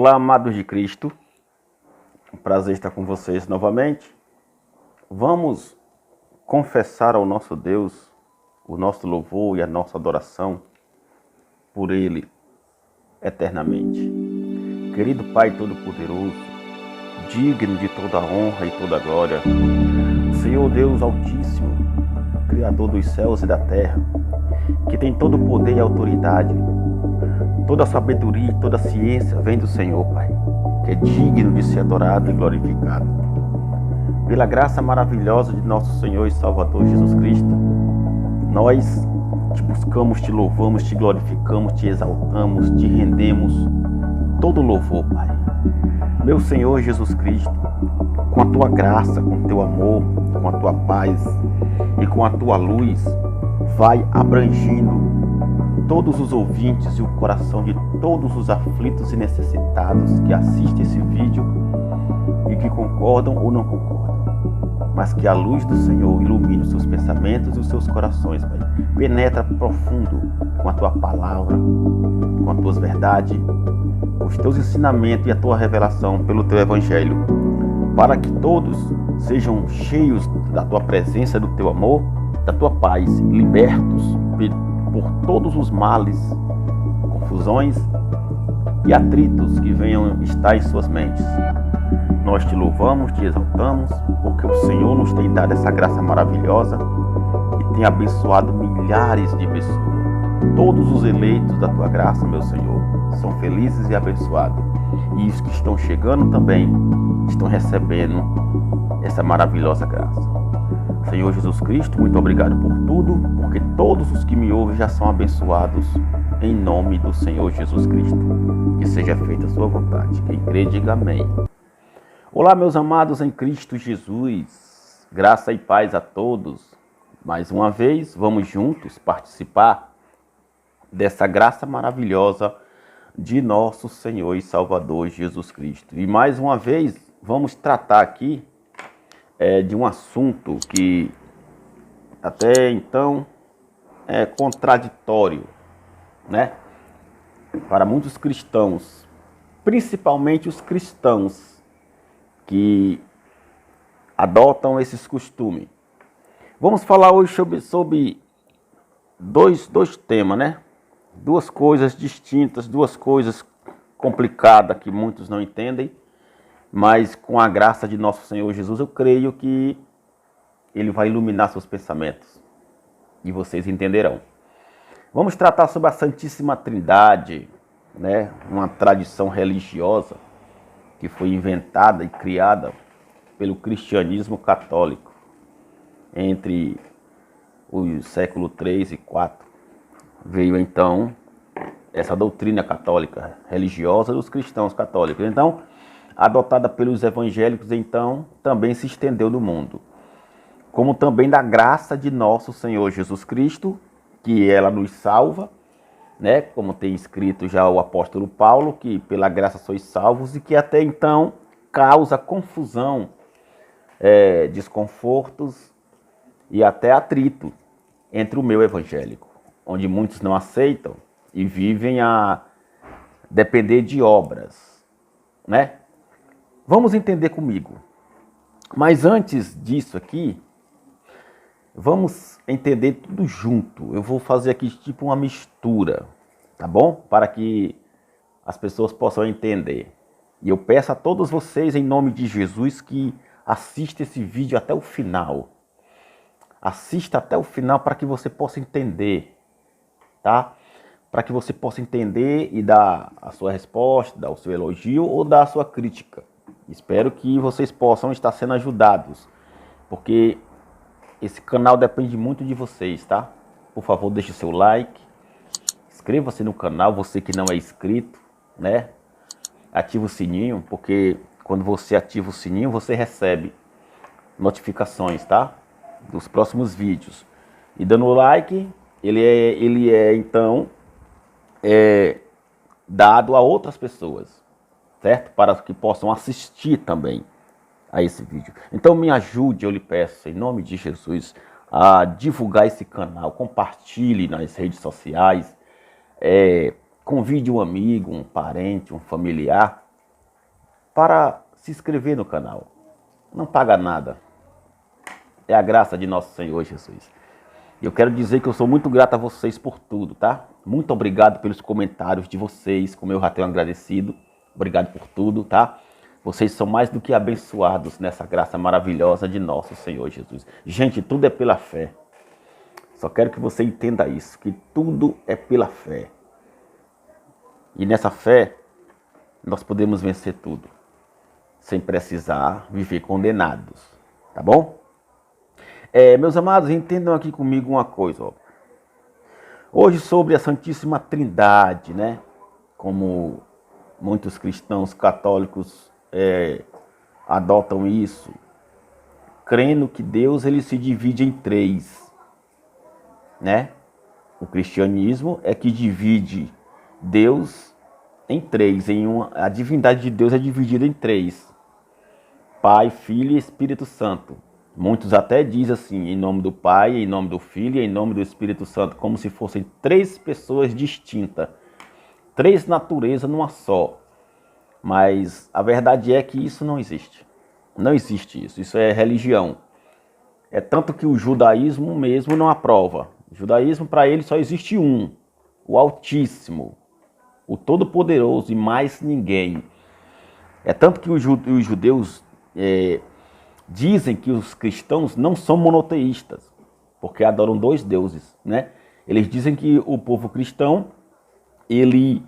Olá, amados de Cristo, um prazer estar com vocês novamente. Vamos confessar ao nosso Deus o nosso louvor e a nossa adoração por Ele eternamente. Querido Pai Todo-Poderoso, digno de toda a honra e toda a glória, Senhor Deus Altíssimo, Criador dos céus e da terra, que tem todo o poder e autoridade, toda a sabedoria e toda a ciência vem do Senhor, Pai, que é digno de ser adorado e glorificado. Pela graça maravilhosa de nosso Senhor e Salvador Jesus Cristo, nós te buscamos, te louvamos, te glorificamos, te exaltamos, te rendemos todo louvor, Pai. Meu Senhor Jesus Cristo, com a tua graça, com o teu amor, com a tua paz e com a tua luz, vai abrangindo todos os ouvintes e o coração de todos os aflitos e necessitados que assistem esse vídeo e que concordam ou não concordam, mas que a luz do Senhor ilumine os seus pensamentos e os seus corações, Pai. Penetra profundo com a tua palavra, com as tuas verdades, com os teus ensinamentos e a tua revelação pelo teu evangelho, para que todos sejam cheios da tua presença, do teu amor, da tua paz, libertos por todos os males, confusões e atritos que venham estar em suas mentes. Nós te louvamos, te exaltamos, porque o Senhor nos tem dado essa graça maravilhosa e tem abençoado milhares de pessoas. Todos os eleitos da tua graça, meu Senhor, são felizes e abençoados. E os que estão chegando também estão recebendo essa maravilhosa graça. Senhor Jesus Cristo, muito obrigado por tudo, porque todos os que me ouvem já são abençoados em nome do Senhor Jesus Cristo. Que seja feita a sua vontade. Quem crê, diga amém. Olá, meus amados em Cristo Jesus. Graça e paz a todos. Mais uma vez, vamos juntos participar dessa graça maravilhosa de nosso Senhor e Salvador Jesus Cristo. E mais uma vez, vamos tratar aqui de um assunto que até então é contraditório, né? Para muitos cristãos, principalmente os cristãos que adotam esses costumes. Vamos falar hoje sobre dois temas, né? Duas coisas distintas, duas coisas complicadas que muitos não entendem, mas com a graça de nosso Senhor Jesus, eu creio que Ele vai iluminar seus pensamentos e vocês entenderão. Vamos tratar sobre a Santíssima Trindade, né? Uma tradição religiosa que foi inventada e criada pelo cristianismo católico entre os séculos 3 e 4. Veio então essa doutrina católica religiosa dos cristãos católicos. Então, adotada pelos evangélicos, então, também se estendeu no mundo. Como também da graça de nosso Senhor Jesus Cristo, que ela nos salva, né? Como tem escrito já o apóstolo Paulo, que pela graça sois salvos, e que até então causa confusão, desconfortos e até atrito entre o meio evangélico, onde muitos não aceitam e vivem a depender de obras, né? Vamos entender comigo. Mas antes disso aqui, vamos entender tudo junto. Eu vou fazer aqui tipo uma mistura, tá bom? Para que as pessoas possam entender. E eu peço a todos vocês, em nome de Jesus, que assistam esse vídeo até o final. Assista até o final para que você possa entender, tá? Para que você possa entender e dar a sua resposta, dar o seu elogio ou dar a sua crítica. Espero que vocês possam estar sendo ajudados, porque esse canal depende muito de vocês, tá? Por favor, deixe o seu like, inscreva-se no canal, você que não é inscrito, né? Ativa o sininho, porque quando você ativa o sininho, você recebe notificações, tá? Dos próximos vídeos. E dando o like, ele é então dado a outras pessoas, certo? Para que possam assistir também a esse vídeo. Então me ajude, eu lhe peço, em nome de Jesus, a divulgar esse canal, compartilhe nas redes sociais, convide um amigo, um parente, um familiar para se inscrever no canal. Não paga nada. É a graça de nosso Senhor Jesus. Eu quero dizer que eu sou muito grato a vocês por tudo, tá? Muito obrigado pelos comentários de vocês, como eu já tenho agradecido. Obrigado por tudo, tá? Vocês são mais do que abençoados nessa graça maravilhosa de nosso Senhor Jesus. Gente, tudo é pela fé. Só quero que você entenda isso, que tudo é pela fé. E nessa fé, nós podemos vencer tudo, sem precisar viver condenados, tá bom? Meus amados, entendam aqui comigo uma coisa, ó. Hoje sobre a Santíssima Trindade, né? Como muitos cristãos católicos adotam isso, crendo que Deus ele se divide em três, né? O cristianismo é que divide Deus em três, a divindade de Deus é dividida em três: Pai, Filho e Espírito Santo. Muitos até dizem assim, em nome do Pai, em nome do Filho e em nome do Espírito Santo, como se fossem três pessoas distintas, três naturezas numa só. Mas a verdade é que isso não existe. Não existe isso. Isso é religião. É tanto que o judaísmo mesmo não aprova. O judaísmo, para ele, só existe um: o Altíssimo, o Todo-Poderoso e mais ninguém. É tanto que os judeus dizem que os cristãos não são monoteístas, porque adoram dois deuses, né? Eles dizem que o povo cristão, ele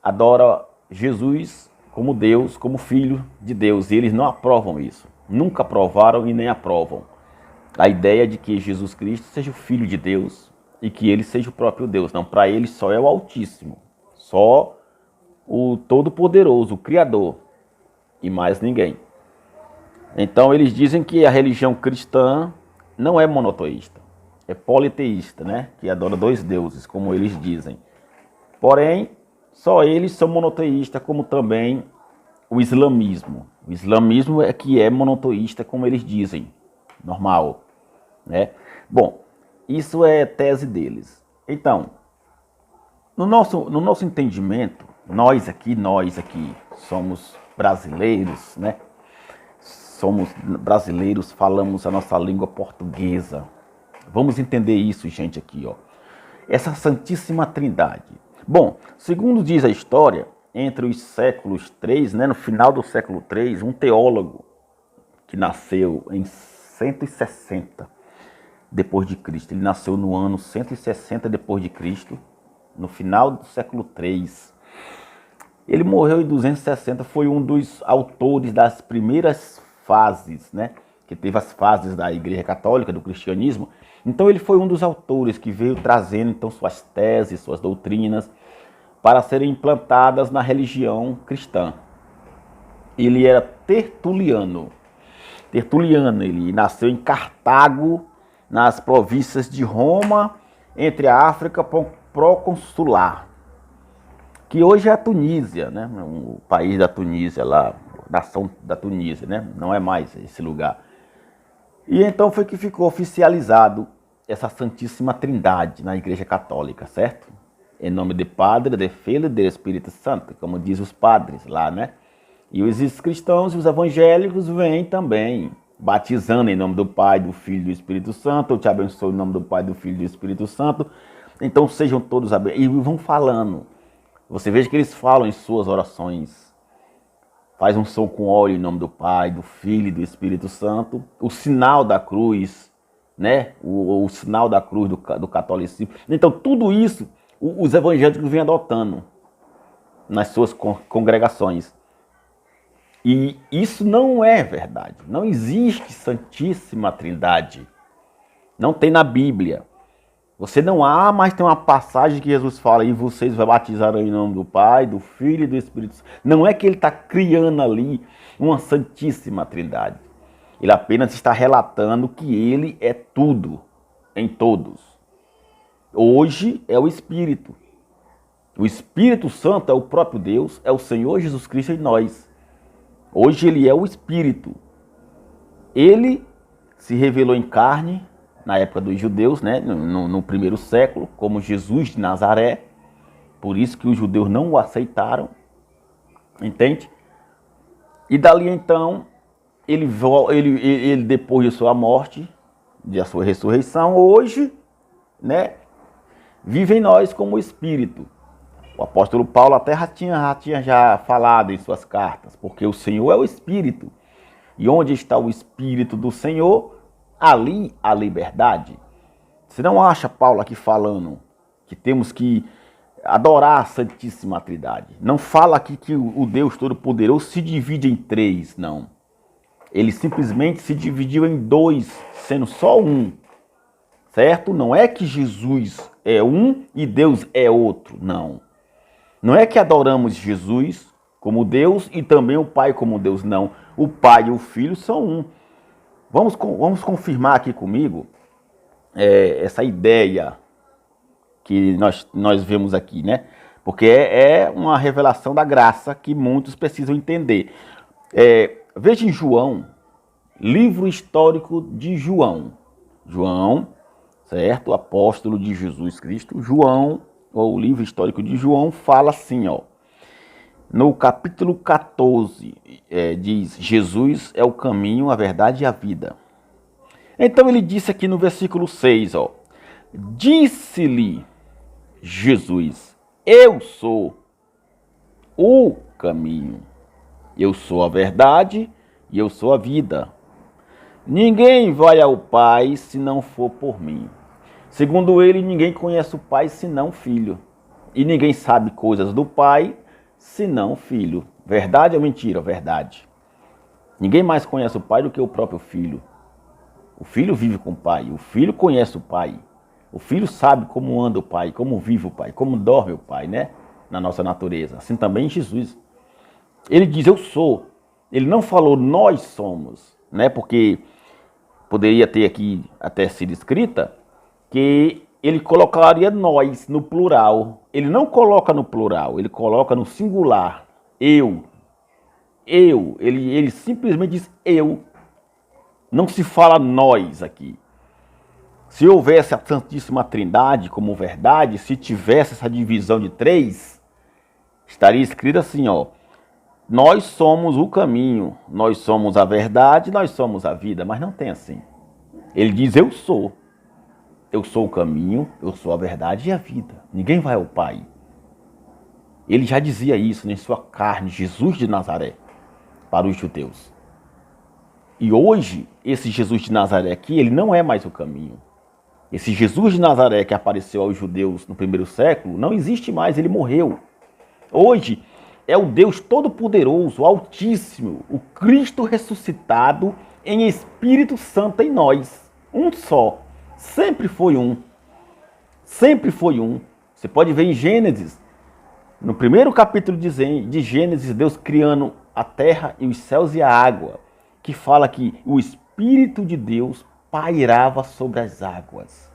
adora Jesus como Deus, como Filho de Deus, e eles não aprovam isso. Nunca aprovaram e nem aprovam a ideia de que Jesus Cristo seja o Filho de Deus e que ele seja o próprio Deus. Não, para eles só é o Altíssimo, só o Todo-Poderoso, o Criador, e mais ninguém. Então eles dizem que a religião cristã não é monoteísta, é politeísta, né? Que adora dois deuses, como eles dizem. Porém, só eles são monoteístas, como também o islamismo. O islamismo é que é monoteísta, como eles dizem, normal, né? Bom, isso é tese deles. Então, no nosso entendimento, nós aqui somos brasileiros, né? Somos brasileiros, falamos a nossa língua portuguesa. Vamos entender isso, gente, aqui, ó. Essa Santíssima Trindade. Bom, segundo diz a história, entre os séculos 3, né, no final do século 3, um teólogo que nasceu em 160 depois de Cristo. Ele nasceu no ano 160 depois de Cristo, no final do século 3. Ele morreu em 260, foi um dos autores das primeiras fases, né? Que teve as fases da Igreja Católica, do cristianismo. Então ele foi um dos autores que veio trazendo então suas teses, suas doutrinas, para serem implantadas na religião cristã. Ele era tertuliano. Ele nasceu em Cartago, nas províncias de Roma, entre a África proconsular, que hoje é a Tunísia, né? O país da Tunísia lá, nação da Tunísia, né? Não é mais esse lugar. E então foi que ficou oficializado essa Santíssima Trindade na Igreja Católica, certo? Em nome de Padre, de Filho e do Espírito Santo, como diz os padres lá, né? E os cristãos e os evangélicos vêm também batizando em nome do Pai, do Filho e do Espírito Santo. Eu te abençoo em nome do Pai, do Filho e do Espírito Santo. Então sejam todos abençoados. E vão falando. Você veja que eles falam em suas orações. Faz um som com óleo em nome do Pai, do Filho e do Espírito Santo. O sinal da cruz, né? O sinal da cruz do catolicismo. Então tudo isso os evangélicos vêm adotando nas suas congregações. E isso não é verdade. Não existe Santíssima Trindade. Não tem na Bíblia. Você não há, mas tem uma passagem que Jesus fala: e vocês vão batizar em nome do Pai, do Filho e do Espírito Santo. Não é que ele está criando ali uma Santíssima Trindade. Ele apenas está relatando que ele é tudo, em todos. Hoje é o Espírito. O Espírito Santo é o próprio Deus, é o Senhor Jesus Cristo em nós. Hoje ele é o Espírito. Ele se revelou em carne na época dos judeus, né? No primeiro século, como Jesus de Nazaré. Por isso que os judeus não o aceitaram. Entende? E dali então, ele depois de sua morte, de sua ressurreição, hoje, né, vive em nós como Espírito. O apóstolo Paulo até já falado em suas cartas, porque o Senhor é o Espírito. E onde está o Espírito do Senhor, ali a liberdade. Você não acha Paulo aqui falando que temos que adorar a Santíssima Trindade? Não fala aqui que o Deus Todo-Poderoso se divide em três, não. Ele simplesmente se dividiu em dois, sendo só um. Certo? Não é que Jesus é um e Deus é outro, não. Não é que adoramos Jesus como Deus e também o Pai como Deus, não. O Pai e o Filho são um. Vamos confirmar aqui comigo essa ideia que nós vemos aqui, né? Porque é uma revelação da graça que muitos precisam entender. Veja em João, livro histórico de João. João, certo? Apóstolo de Jesus Cristo. João, ou o livro histórico de João, fala assim, ó. No capítulo 14, diz: Jesus é o caminho, a verdade e a vida. Então ele disse aqui no versículo 6, ó. Disse-lhe Jesus: eu sou o caminho, eu sou a verdade e eu sou a vida. Ninguém vai ao Pai se não for por mim. Segundo ele, ninguém conhece o Pai senão o Filho. E ninguém sabe coisas do Pai senão o Filho. Verdade ou mentira? Verdade. Ninguém mais conhece o Pai do que o próprio Filho. O Filho vive com o Pai. O Filho conhece o Pai. O Filho sabe como anda o Pai, como vive o Pai, como dorme o Pai, né? Na nossa natureza. Assim também Jesus. Ele diz: eu sou. Ele não falou nós somos, né? Porque poderia ter aqui até sido escrita que ele colocaria nós no plural. Ele não coloca no plural, ele coloca no singular. Eu. Ele simplesmente diz eu. Não se fala nós aqui. Se houvesse a Santíssima Trindade como verdade, se tivesse essa divisão de três, estaria escrito assim, ó. Nós somos o caminho, nós somos a verdade, nós somos a vida. Mas não tem assim. Ele diz: eu sou. Eu sou o caminho, eu sou a verdade e a vida. Ninguém vai ao Pai. Ele já dizia isso em sua carne, Jesus de Nazaré, para os judeus. E hoje, esse Jesus de Nazaré aqui, ele não é mais o caminho. Esse Jesus de Nazaré que apareceu aos judeus no primeiro século, não existe mais, ele morreu. Hoje é o Deus Todo-Poderoso, o Altíssimo, o Cristo ressuscitado em Espírito Santo em nós. Um só. Sempre foi um. Sempre foi um. Você pode ver em Gênesis, no primeiro capítulo de Gênesis, Deus criando a terra e os céus e a água, que fala que o Espírito de Deus pairava sobre as águas.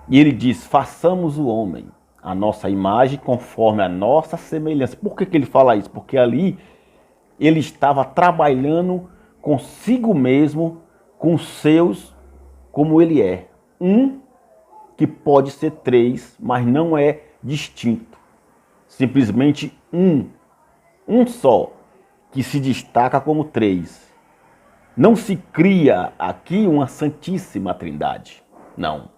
E ele diz: façamos o homem a nossa imagem conforme a nossa semelhança. Por que ele fala isso? Porque ali ele estava trabalhando consigo mesmo, com os seus, como ele é. Um que pode ser três, mas não é distinto. Simplesmente um só, que se destaca como três. Não se cria aqui uma Santíssima Trindade. Não.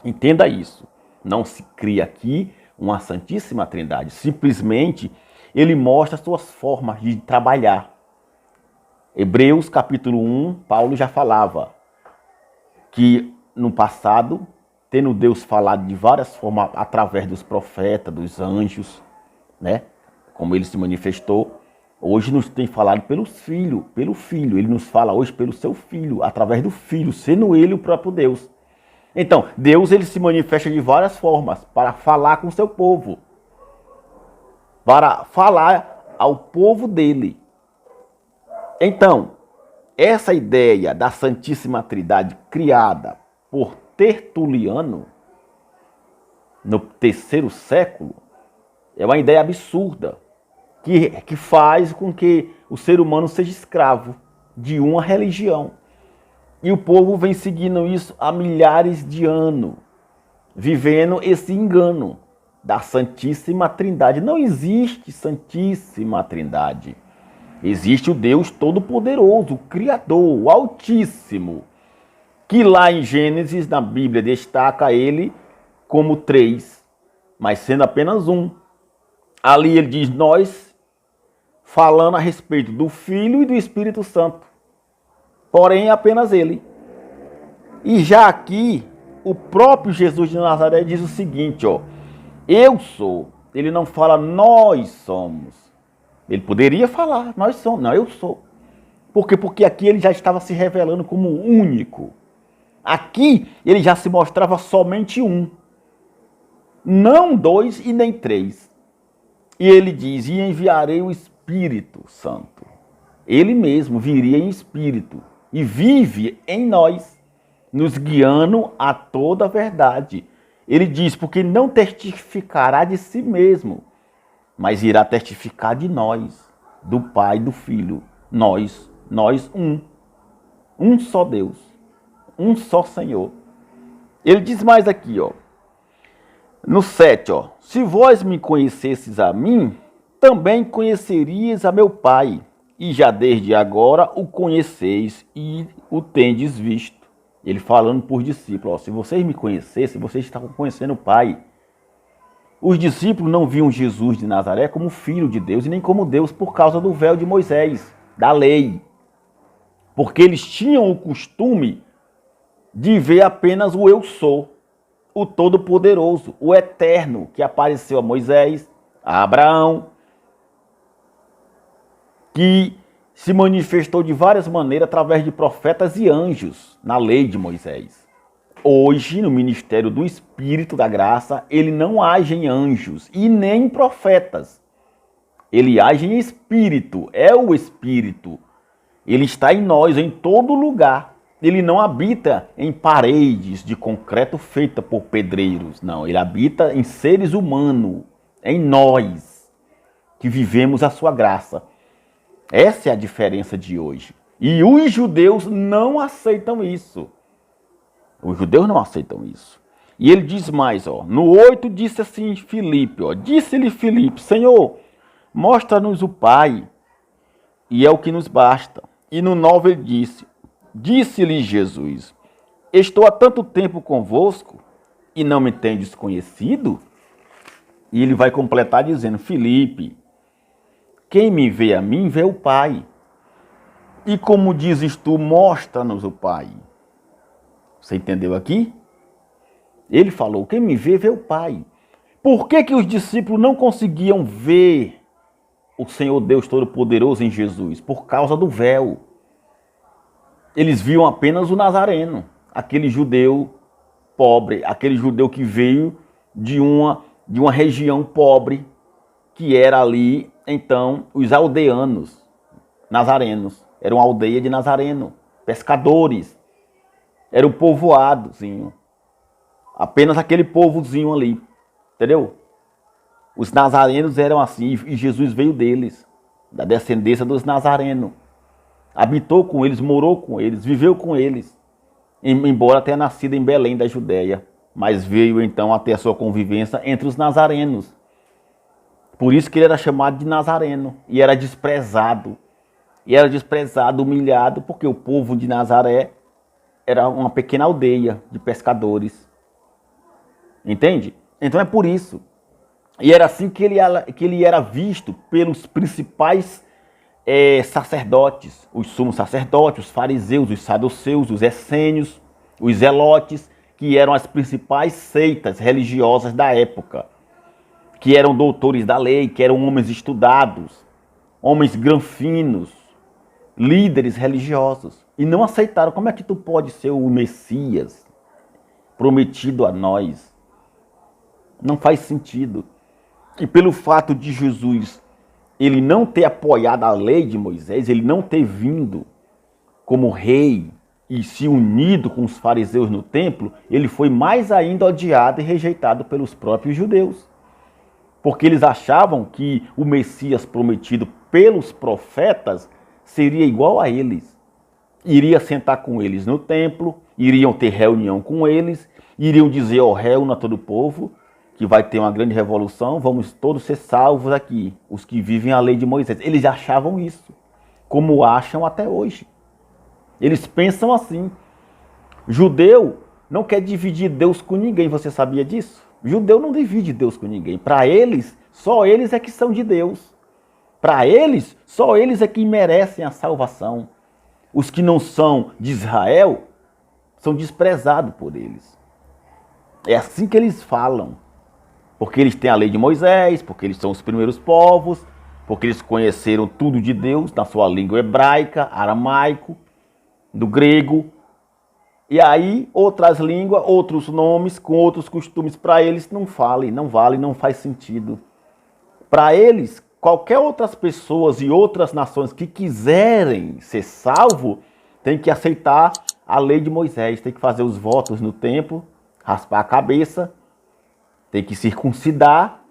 Entenda isso. Não se cria aqui uma Santíssima Trindade. Simplesmente ele mostra suas formas de trabalhar. Hebreus capítulo 1, Paulo já falava que no passado, tendo Deus falado de várias formas através dos profetas, dos anjos, né? Como ele se manifestou, hoje nos tem falado pelo Filho. Ele nos fala hoje pelo seu Filho, através do Filho, sendo ele o próprio Deus. Então, Deus ele se manifesta de várias formas para falar com o seu povo. Para falar ao povo dele. Então, essa ideia da Santíssima Trindade criada por Tertuliano no terceiro século é uma ideia absurda que faz com que o ser humano seja escravo de uma religião. E o povo vem seguindo isso há milhares de anos, vivendo esse engano da Santíssima Trindade. Não existe Santíssima Trindade. Existe o Deus Todo-Poderoso, o Criador, o Altíssimo, que lá em Gênesis, na Bíblia, destaca ele como três, mas sendo apenas um. Ali ele diz nós, falando a respeito do Filho e do Espírito Santo. Porém, apenas ele. E já aqui, o próprio Jesus de Nazaré diz o seguinte, ó. Eu sou. Ele não fala nós somos. Ele poderia falar nós somos. Não, eu sou. Por quê? Porque aqui ele já estava se revelando como único. Aqui ele já se mostrava somente um. Não dois e nem três. E ele diz, e enviarei o Espírito Santo. Ele mesmo viria em espírito e vive em nós, nos guiando a toda a verdade. Ele diz, porque não testificará de si mesmo, mas irá testificar de nós, do Pai e do Filho. Nós um. Um só Deus, um só Senhor. Ele diz mais aqui, ó. No 7, ó. Se vós me conhecesses a mim, também conhecerias a meu Pai. E já desde agora o conheceis e o tendes visto. Ele falando por discípulos, ó, se vocês me conhecessem, vocês estavam conhecendo o Pai. Os discípulos não viam Jesus de Nazaré como filho de Deus e nem como Deus por causa do véu de Moisés, da lei. Porque eles tinham o costume de ver apenas o eu sou, o Todo-Poderoso, o Eterno, que apareceu a Moisés, a Abraão, que se manifestou de várias maneiras através de profetas e anjos na lei de Moisés. Hoje, no ministério do Espírito da Graça, ele não age em anjos e nem em profetas. Ele age em Espírito, é o Espírito. Ele está em nós, em todo lugar. Ele não habita em paredes de concreto feitas por pedreiros. Não, ele habita em seres humanos, em nós, que vivemos a sua graça. Essa é a diferença de hoje. E os judeus não aceitam isso. Os judeus não aceitam isso. E ele diz mais, ó. No 8 disse assim Filipe, ó. Disse-lhe Filipe, Senhor, mostra-nos o Pai, e é o que nos basta. E no 9 ele disse-lhe Jesus, estou há tanto tempo convosco, e não me tendes conhecido? E ele vai completar dizendo, Filipe, quem me vê a mim, vê o Pai. E como dizes tu, mostra-nos o Pai. Você entendeu aqui? Ele falou, quem me vê, vê o Pai. Por que que os discípulos não conseguiam ver o Senhor Deus Todo-Poderoso em Jesus? Por causa do véu. Eles viam apenas o Nazareno, aquele judeu pobre, aquele judeu que veio de uma região pobre, que era ali, então, os aldeanos, nazarenos. Era uma aldeia de Nazareno, pescadores. Era o povoadozinho. Apenas aquele povozinho ali. Entendeu? Os nazarenos eram assim, e Jesus veio deles, da descendência dos nazarenos. Habitou com eles, morou com eles, viveu com eles. Embora tenha nascido em Belém da Judéia. Mas veio então a ter a sua convivência entre os nazarenos. Por isso que ele era chamado de Nazareno. E era desprezado. E era desprezado, humilhado, porque o povo de Nazaré era uma pequena aldeia de pescadores. Entende? Então é por isso. E era assim que ele era visto pelos principais sacerdotes, os sumos sacerdotes, os fariseus, os saduceus, os essênios, os zelotes, que eram as principais seitas religiosas da época, que eram doutores da lei, que eram homens estudados, homens granfinos, líderes religiosos, e não aceitaram. Como é que tu pode ser o Messias prometido a nós? Não faz sentido. E pelo fato de Jesus ele não ter apoiado a lei de Moisés, ele não ter vindo como rei e se unido com os fariseus no templo, ele foi mais ainda odiado e rejeitado pelos próprios judeus. Porque eles achavam que o Messias prometido pelos profetas seria igual a eles. Iria sentar com eles no templo, iriam ter reunião com eles, iriam dizer, ó, reúna todo o povo, que vai ter uma grande revolução, vamos todos ser salvos aqui, os que vivem a lei de Moisés. Eles achavam isso. como acham até hoje. Eles pensam assim. Judeu não quer dividir Deus com ninguém, você sabia disso? Judeu não divide Deus com ninguém. Para eles, só eles é que são de Deus. Para eles, só eles é que merecem a salvação. Os que não são de Israel são desprezados por eles. É assim que eles falam. Porque eles têm a lei de Moisés, porque eles são os primeiros povos, porque eles conheceram tudo de Deus na sua língua hebraica, aramaico, do grego. E aí, outras línguas, outros nomes, com outros costumes, para eles não vale, não faz sentido. Para eles, qualquer outras pessoas e outras nações que quiserem ser salvo, tem que aceitar a lei de Moisés, tem que fazer os votos no templo, raspar a cabeça, tem que circuncidar,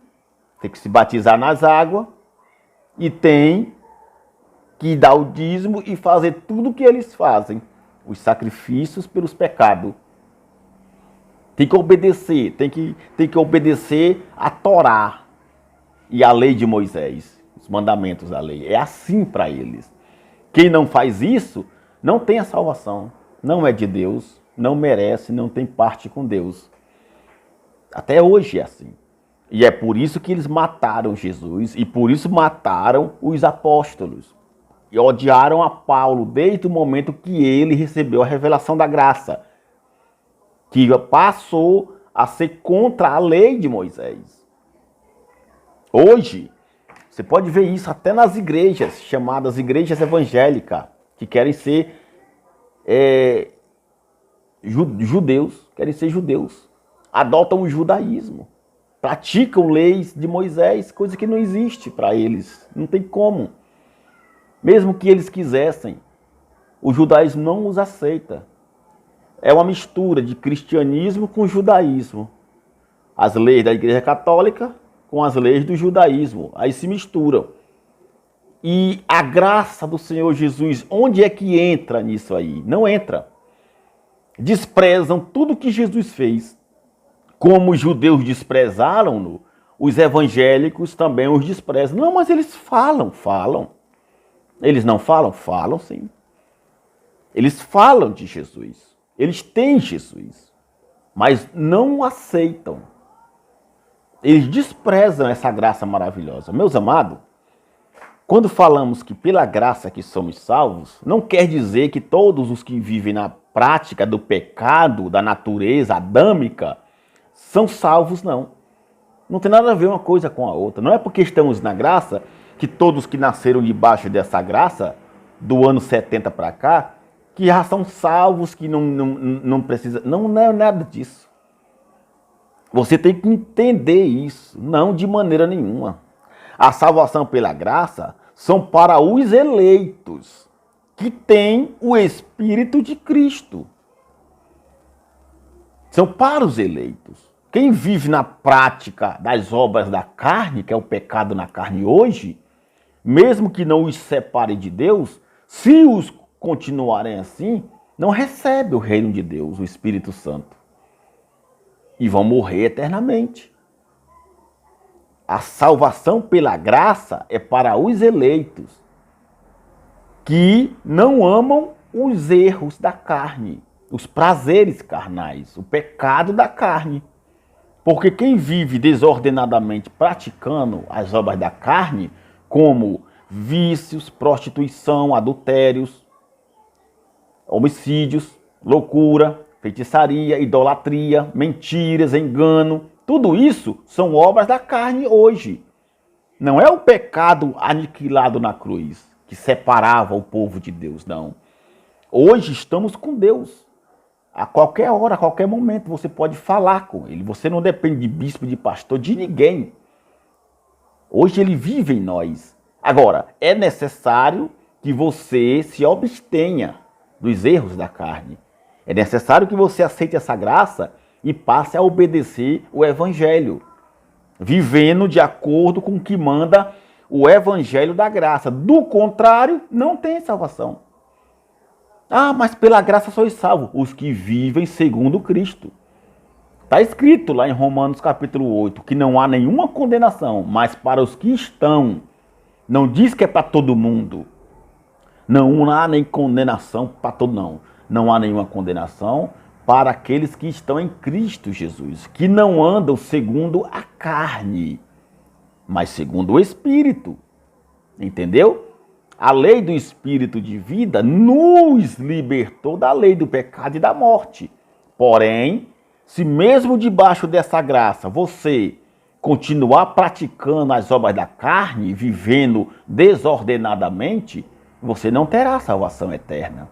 tem que se batizar nas águas e tem que dar o dízimo e fazer tudo o que eles fazem. Os sacrifícios pelos pecados. Tem que obedecer, tem que obedecer a Torá e a lei de Moisés, os mandamentos da lei. É assim para eles. Quem não faz isso, não tem a salvação. Não é de Deus, não merece, não tem parte com Deus. Até hoje é assim. E é por isso que eles mataram Jesus e por isso mataram os apóstolos. E odiaram a Paulo desde o momento que ele recebeu a revelação da graça, que passou a ser contra a lei de Moisés. Hoje, você pode ver isso até nas igrejas, chamadas igrejas evangélicas, que querem ser judeus, querem ser judeus. Adotam o judaísmo, praticam leis de Moisés, coisa que não existe para eles, não tem como. Mesmo que eles quisessem, o judaísmo não os aceita. É uma mistura de cristianismo com judaísmo. As leis da Igreja Católica com as leis do judaísmo, aí se misturam. E a graça do Senhor Jesus, onde é que entra nisso aí? Não entra. Desprezam tudo que Jesus fez. Como os judeus desprezaram-no, os evangélicos também os desprezam. Não, mas eles falam. Eles não falam? Falam sim. Eles falam de Jesus. Eles têm Jesus. Mas não aceitam. Eles desprezam essa graça maravilhosa. Meus amados, quando falamos que pela graça que somos salvos, não quer dizer que todos os que vivem na prática do pecado, da natureza adâmica, são salvos, não. Não tem nada a ver uma coisa com a outra. Não é porque estamos na graça que todos que nasceram debaixo dessa graça, do ano 70 para cá, que já são salvos, que não precisa. Não é nada disso. Você tem que entender isso. Não de maneira nenhuma. A salvação pela graça são para os eleitos, que têm o Espírito de Cristo. São para os eleitos. Quem vive na prática das obras da carne, que é o pecado na carne hoje, mesmo que não os separe de Deus, se os continuarem assim, não recebe o reino de Deus, o Espírito Santo. E vão morrer eternamente. A salvação pela graça é para os eleitos, que não amam os erros da carne, os prazeres carnais, o pecado da carne. Porque quem vive desordenadamente praticando as obras da carne, como vícios, prostituição, adultérios, homicídios, loucura, feitiçaria, idolatria, mentiras, engano, tudo isso são obras da carne hoje. Não é o pecado aniquilado na cruz, que separava o povo de Deus, não. Hoje estamos com Deus. A qualquer hora, a qualquer momento, você pode falar com Ele. Você não depende de bispo, de pastor, de ninguém. Hoje Ele vive em nós. Agora, é necessário que você se abstenha dos erros da carne. É necessário que você aceite essa graça e passe a obedecer o Evangelho, vivendo de acordo com o que manda o Evangelho da graça. Do contrário, não tem salvação. Ah, mas pela graça sois salvos, os que vivem segundo Cristo. Está escrito lá em Romanos capítulo 8, que não há nenhuma condenação, mas para os que estão. Não diz que é para todo mundo. Não há nem condenação para todo, não. Não há nenhuma condenação para aqueles que estão em Cristo Jesus, que não andam segundo a carne, mas segundo o Espírito. Entendeu? A lei do Espírito de vida nos libertou da lei do pecado e da morte. Porém, se mesmo debaixo dessa graça você continuar praticando as obras da carne, vivendo desordenadamente, você não terá salvação eterna.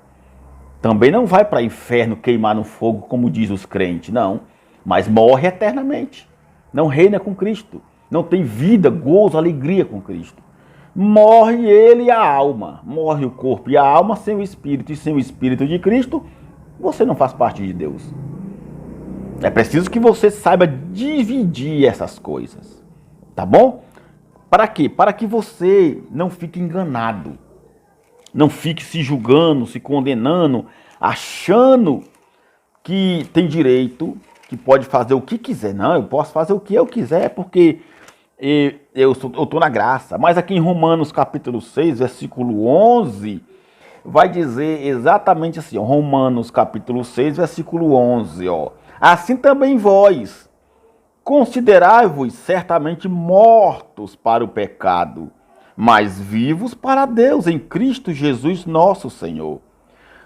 Também não vai para o inferno queimar no fogo, como diz os crentes, não. Mas morre eternamente. Não reina com Cristo. Não tem vida, gozo, alegria com Cristo. Morre ele e a alma. Morre o corpo e a alma sem o Espírito. E sem o Espírito de Cristo, você não faz parte de Deus. É preciso que você saiba dividir essas coisas. Tá bom? Para quê? Para que você não fique enganado. Não fique se julgando, se condenando, achando que tem direito, que pode fazer o que quiser. Não, eu posso fazer o que eu quiser porque eu estou na graça. Mas aqui em Romanos capítulo 6, versículo 11, vai dizer exatamente assim, ó, Romanos capítulo 6, versículo 11, ó. Assim também vós, considerai-vos certamente mortos para o pecado, mas vivos para Deus em Cristo Jesus nosso Senhor.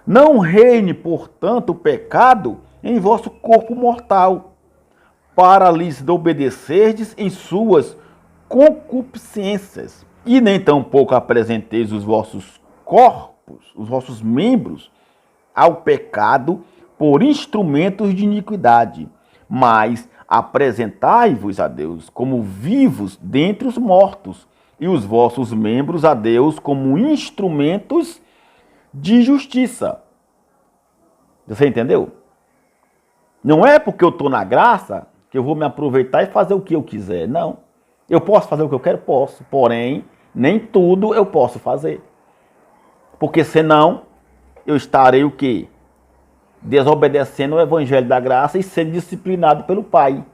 Não reine, portanto, o pecado em vosso corpo mortal, para lhes obedecerdes em suas concupiscências, e nem tampouco apresenteis os vossos corpos, os vossos membros, ao pecado por instrumentos de iniquidade, mas apresentai-vos a Deus como vivos dentre os mortos, e os vossos membros a Deus como instrumentos de justiça. Você entendeu? Não é porque eu estou na graça que eu vou me aproveitar e fazer o que eu quiser. Não. Eu posso fazer o que eu quero? Posso. Porém, nem tudo eu posso fazer. Porque senão eu estarei o quê? Desobedecendo o evangelho da graça e sendo disciplinado pelo Pai.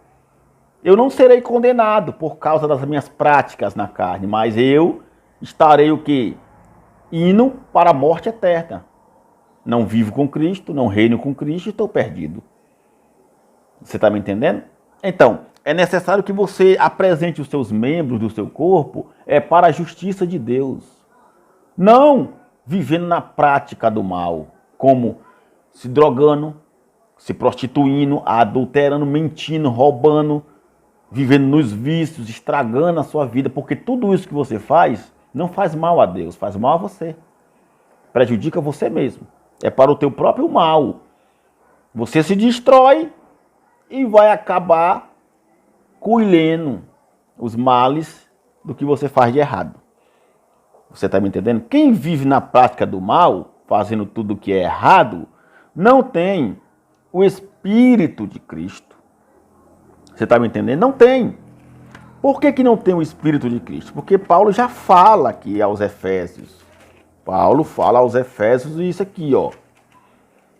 Eu não serei condenado por causa das minhas práticas na carne, mas eu estarei o quê? Indo para a morte eterna. Não vivo com Cristo, não reino com Cristo e estou perdido. Você está me entendendo? Então, é necessário que você apresente os seus membros do seu corpo para a justiça de Deus. Não vivendo na prática do mal, como se drogando, se prostituindo, adulterando, mentindo, roubando, vivendo nos vícios, estragando a sua vida, porque tudo isso que você faz não faz mal a Deus, faz mal a você. Prejudica você mesmo. É para o teu próprio mal. Você se destrói e vai acabar colhendo os males do que você faz de errado. Você está me entendendo? Quem vive na prática do mal, fazendo tudo o que é errado, não tem o Espírito de Cristo. Você está me entendendo? Não tem. Por que não tem o Espírito de Cristo? Porque Paulo já fala aqui aos Efésios. Paulo fala aos Efésios isso aqui, ó.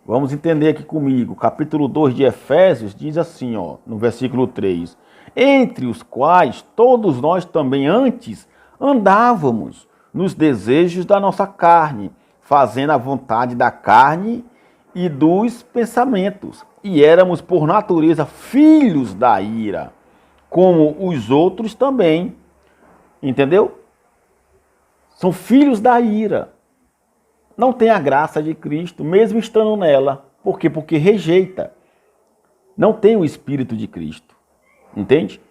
Vamos entender aqui comigo. Capítulo 2 de Efésios diz assim, ó, no versículo 3. Entre os quais todos nós também antes andávamos nos desejos da nossa carne, fazendo a vontade da carne e dos pensamentos. E éramos por natureza filhos da ira, como os outros também. Entendeu? São filhos da ira. Não tem a graça de Cristo, mesmo estando nela. Por quê? Porque rejeita. Não tem o Espírito de Cristo. Entende?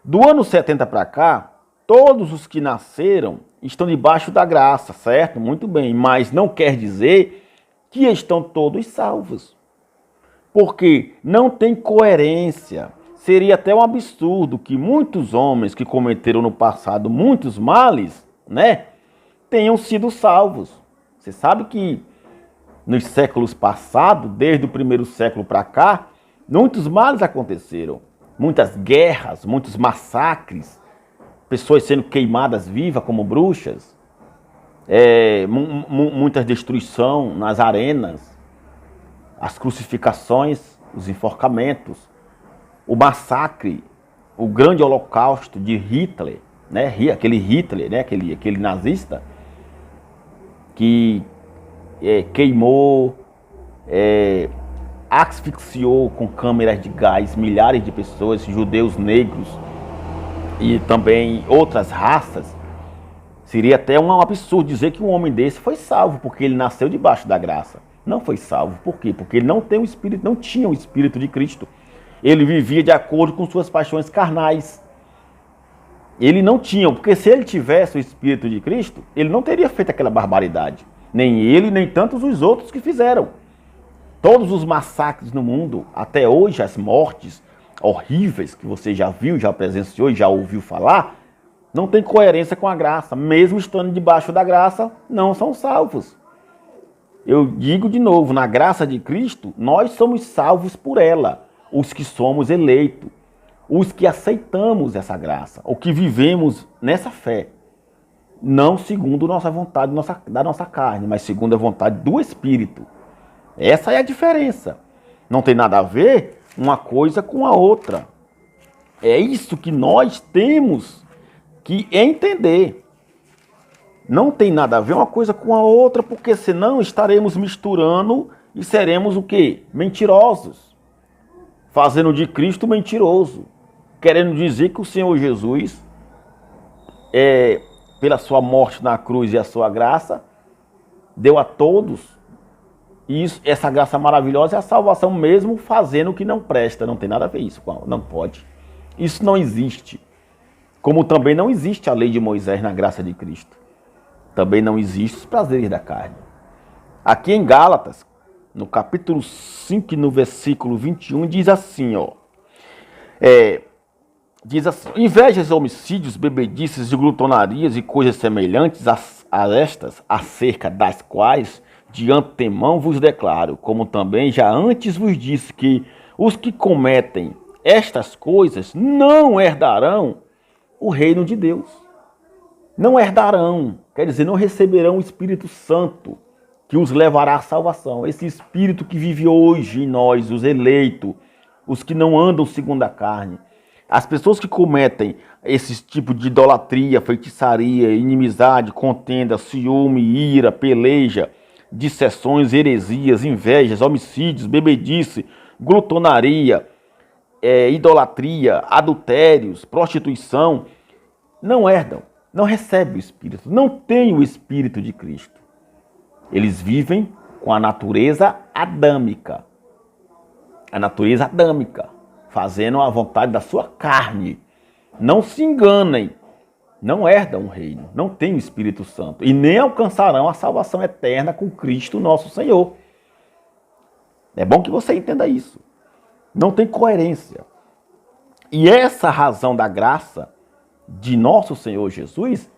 Do ano 70 para cá, todos os que nasceram estão debaixo da graça, certo? Muito bem. Mas não quer dizer que estão todos salvos. Porque não tem coerência. Seria até um absurdo que muitos homens que cometeram no passado muitos males, né, tenham sido salvos. Você sabe que nos séculos passados, desde o primeiro século para cá, muitos males aconteceram. Muitas guerras, muitos massacres, pessoas sendo queimadas vivas como bruxas, muita destruição nas arenas, as crucificações, os enforcamentos, o massacre, o grande holocausto de Hitler, né? Aquele Hitler, né? aquele nazista, que queimou, asfixiou com câmeras de gás milhares de pessoas, judeus, negros e também outras raças. Seria até um absurdo dizer que um homem desse foi salvo, porque ele nasceu debaixo da graça. Não foi salvo. Por quê? Porque ele não tem o Espírito, não tinha o Espírito de Cristo. Ele vivia de acordo com suas paixões carnais. Ele não tinha, porque se ele tivesse o Espírito de Cristo, ele não teria feito aquela barbaridade. Nem ele, nem tantos os outros que fizeram. Todos os massacres no mundo, até hoje, as mortes horríveis que você já viu, já presenciou e já ouviu falar, não tem coerência com a graça. Mesmo estando debaixo da graça, não são salvos. Eu digo de novo, na graça de Cristo, nós somos salvos por ela. Os que somos eleitos, os que aceitamos essa graça, o que vivemos nessa fé. Não segundo nossa vontade da nossa carne, mas segundo a vontade do Espírito. Essa é a diferença. Não tem nada a ver uma coisa com a outra. É isso que nós temos que entender. Não tem nada a ver uma coisa com a outra, porque senão estaremos misturando e seremos o quê? Mentirosos. Fazendo de Cristo mentiroso. Querendo dizer que o Senhor Jesus, pela sua morte na cruz e a sua graça, deu a todos. E essa graça maravilhosa é a salvação mesmo fazendo o que não presta. Não tem nada a ver isso. Não pode. Isso não existe. Como também não existe a lei de Moisés na graça de Cristo. Também não existe os prazeres da carne. Aqui em Gálatas, no capítulo 5, no versículo 21, diz assim, diz assim: invejas, homicídios, bebedices e glutonarias e coisas semelhantes a estas, acerca das quais de antemão vos declaro, como também já antes vos disse, que os que cometem estas coisas não herdarão o reino de Deus. Não herdarão, quer dizer, não receberão o Espírito Santo, que os levará à salvação. Esse Espírito que vive hoje em nós, os eleitos, os que não andam segundo a carne. As pessoas que cometem esse tipo de idolatria, feitiçaria, inimizade, contenda, ciúme, ira, peleja, dissessões, heresias, invejas, homicídios, bebedice, glutonaria, idolatria, adultérios, prostituição, não herdam, não recebem o Espírito, não têm o Espírito de Cristo. Eles vivem com a natureza adâmica. A natureza adâmica, fazendo a vontade da sua carne. Não se enganem, não herdam o reino, não têm o Espírito Santo e nem alcançarão a salvação eterna com Cristo nosso Senhor. É bom que você entenda isso. Não tem coerência. E essa razão da graça de nosso Senhor Jesus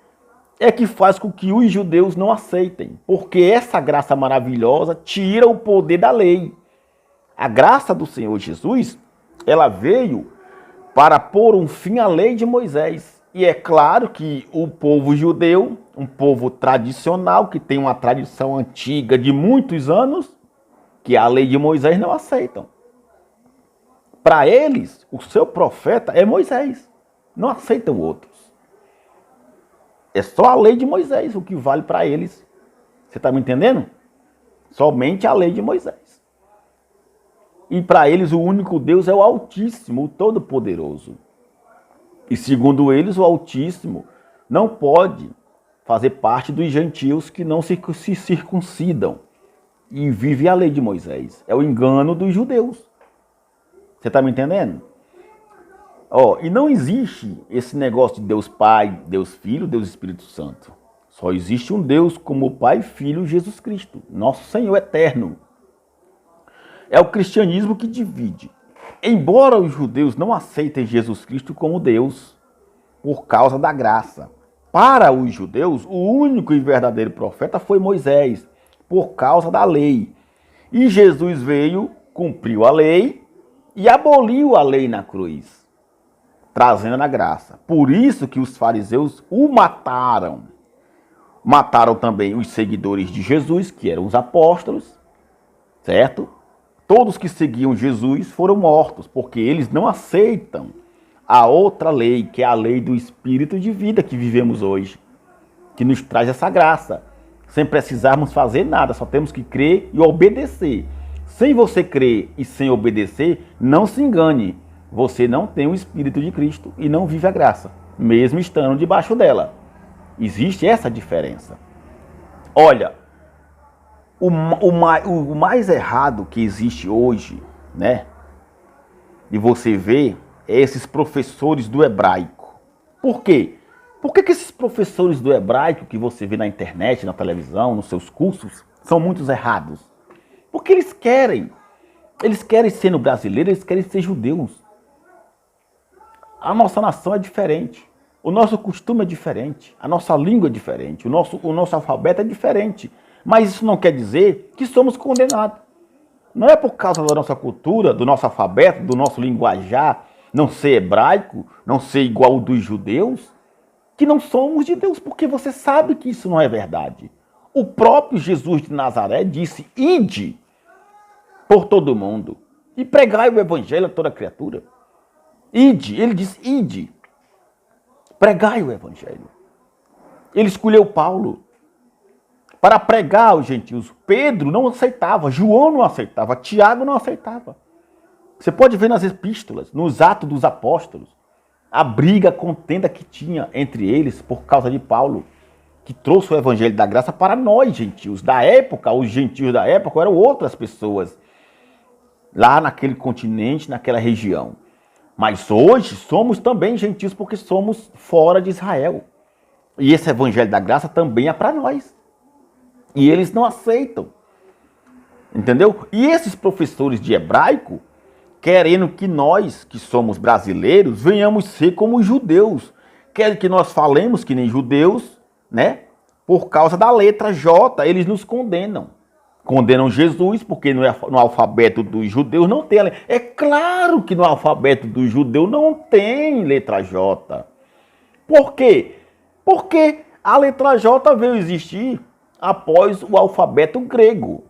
é que faz com que os judeus não aceitem, porque essa graça maravilhosa tira o poder da lei. A graça do Senhor Jesus, ela veio para pôr um fim à lei de Moisés. E é claro que o povo judeu, um povo tradicional, que tem uma tradição antiga de muitos anos, que a lei de Moisés não aceitam. Para eles, o seu profeta é Moisés. Não aceitam outros. É só a lei de Moisés o que vale para eles. Você está me entendendo? Somente a lei de Moisés. E para eles o único Deus é o Altíssimo, o Todo-Poderoso. E segundo eles, o Altíssimo não pode fazer parte dos gentios que não se circuncidam e vivem a lei de Moisés. É o engano dos judeus. Você está me entendendo? E não existe esse negócio de Deus Pai, Deus Filho, Deus Espírito Santo. Só existe um Deus como Pai, Filho, Jesus Cristo, nosso Senhor eterno. É o cristianismo que divide. Embora os judeus não aceitem Jesus Cristo como Deus, por causa da graça. Para os judeus, o único e verdadeiro profeta foi Moisés, por causa da lei. E Jesus veio, cumpriu a lei e aboliu a lei na cruz, trazendo a graça. Por isso que os fariseus o mataram. Mataram também os seguidores de Jesus, que eram os apóstolos, certo? Todos que seguiam Jesus foram mortos, porque eles não aceitam a outra lei, que é a lei do Espírito de vida que vivemos hoje, que nos traz essa graça. sem precisarmos fazer nada, só temos que crer e obedecer. Sem você crer e sem obedecer, não se engane, você não tem o Espírito de Cristo e não vive a graça, mesmo estando debaixo dela. Existe essa diferença. Olha, o mais errado que existe hoje, né, e você vê, é esses professores do hebraico. Por quê? Por que esses professores do hebraico que você vê na internet, na televisão, nos seus cursos, são muitos errados? Porque eles querem ser brasileiro, eles querem ser judeus. A nossa nação é diferente, o nosso costume é diferente, a nossa língua é diferente, o nosso alfabeto é diferente. Mas isso não quer dizer que somos condenados. Não é por causa da nossa cultura, do nosso alfabeto, do nosso linguajar, não ser hebraico, não ser igual ao dos judeus, que não somos de Deus, porque você sabe que isso não é verdade. O próprio Jesus de Nazaré disse: ide por todo mundo e pregai o evangelho a toda criatura. Ide, ele disse: ide, pregai o evangelho. Ele escolheu Paulo para pregar aos gentios. Pedro não aceitava, João não aceitava, Tiago não aceitava. Você pode ver nas epístolas, nos Atos dos Apóstolos, a briga, a contenda que tinha entre eles por causa de Paulo, que trouxe o evangelho da graça para nós, gentios. Da época, os gentios da época eram outras pessoas, lá naquele continente, naquela região. Mas hoje somos também gentios porque somos fora de Israel. E esse evangelho da graça também é para nós. E eles não aceitam. Entendeu? E esses professores de hebraico, querendo que nós, que somos brasileiros, venhamos ser como os judeus. Querem que nós falemos que nem judeus, né? Por causa da letra J, eles nos condenam. Condenam Jesus, porque no alfabeto dos judeus não tem a letra. É claro que no alfabeto dos judeus não tem letra J. Por quê? Porque a letra J veio existir após o alfabeto grego.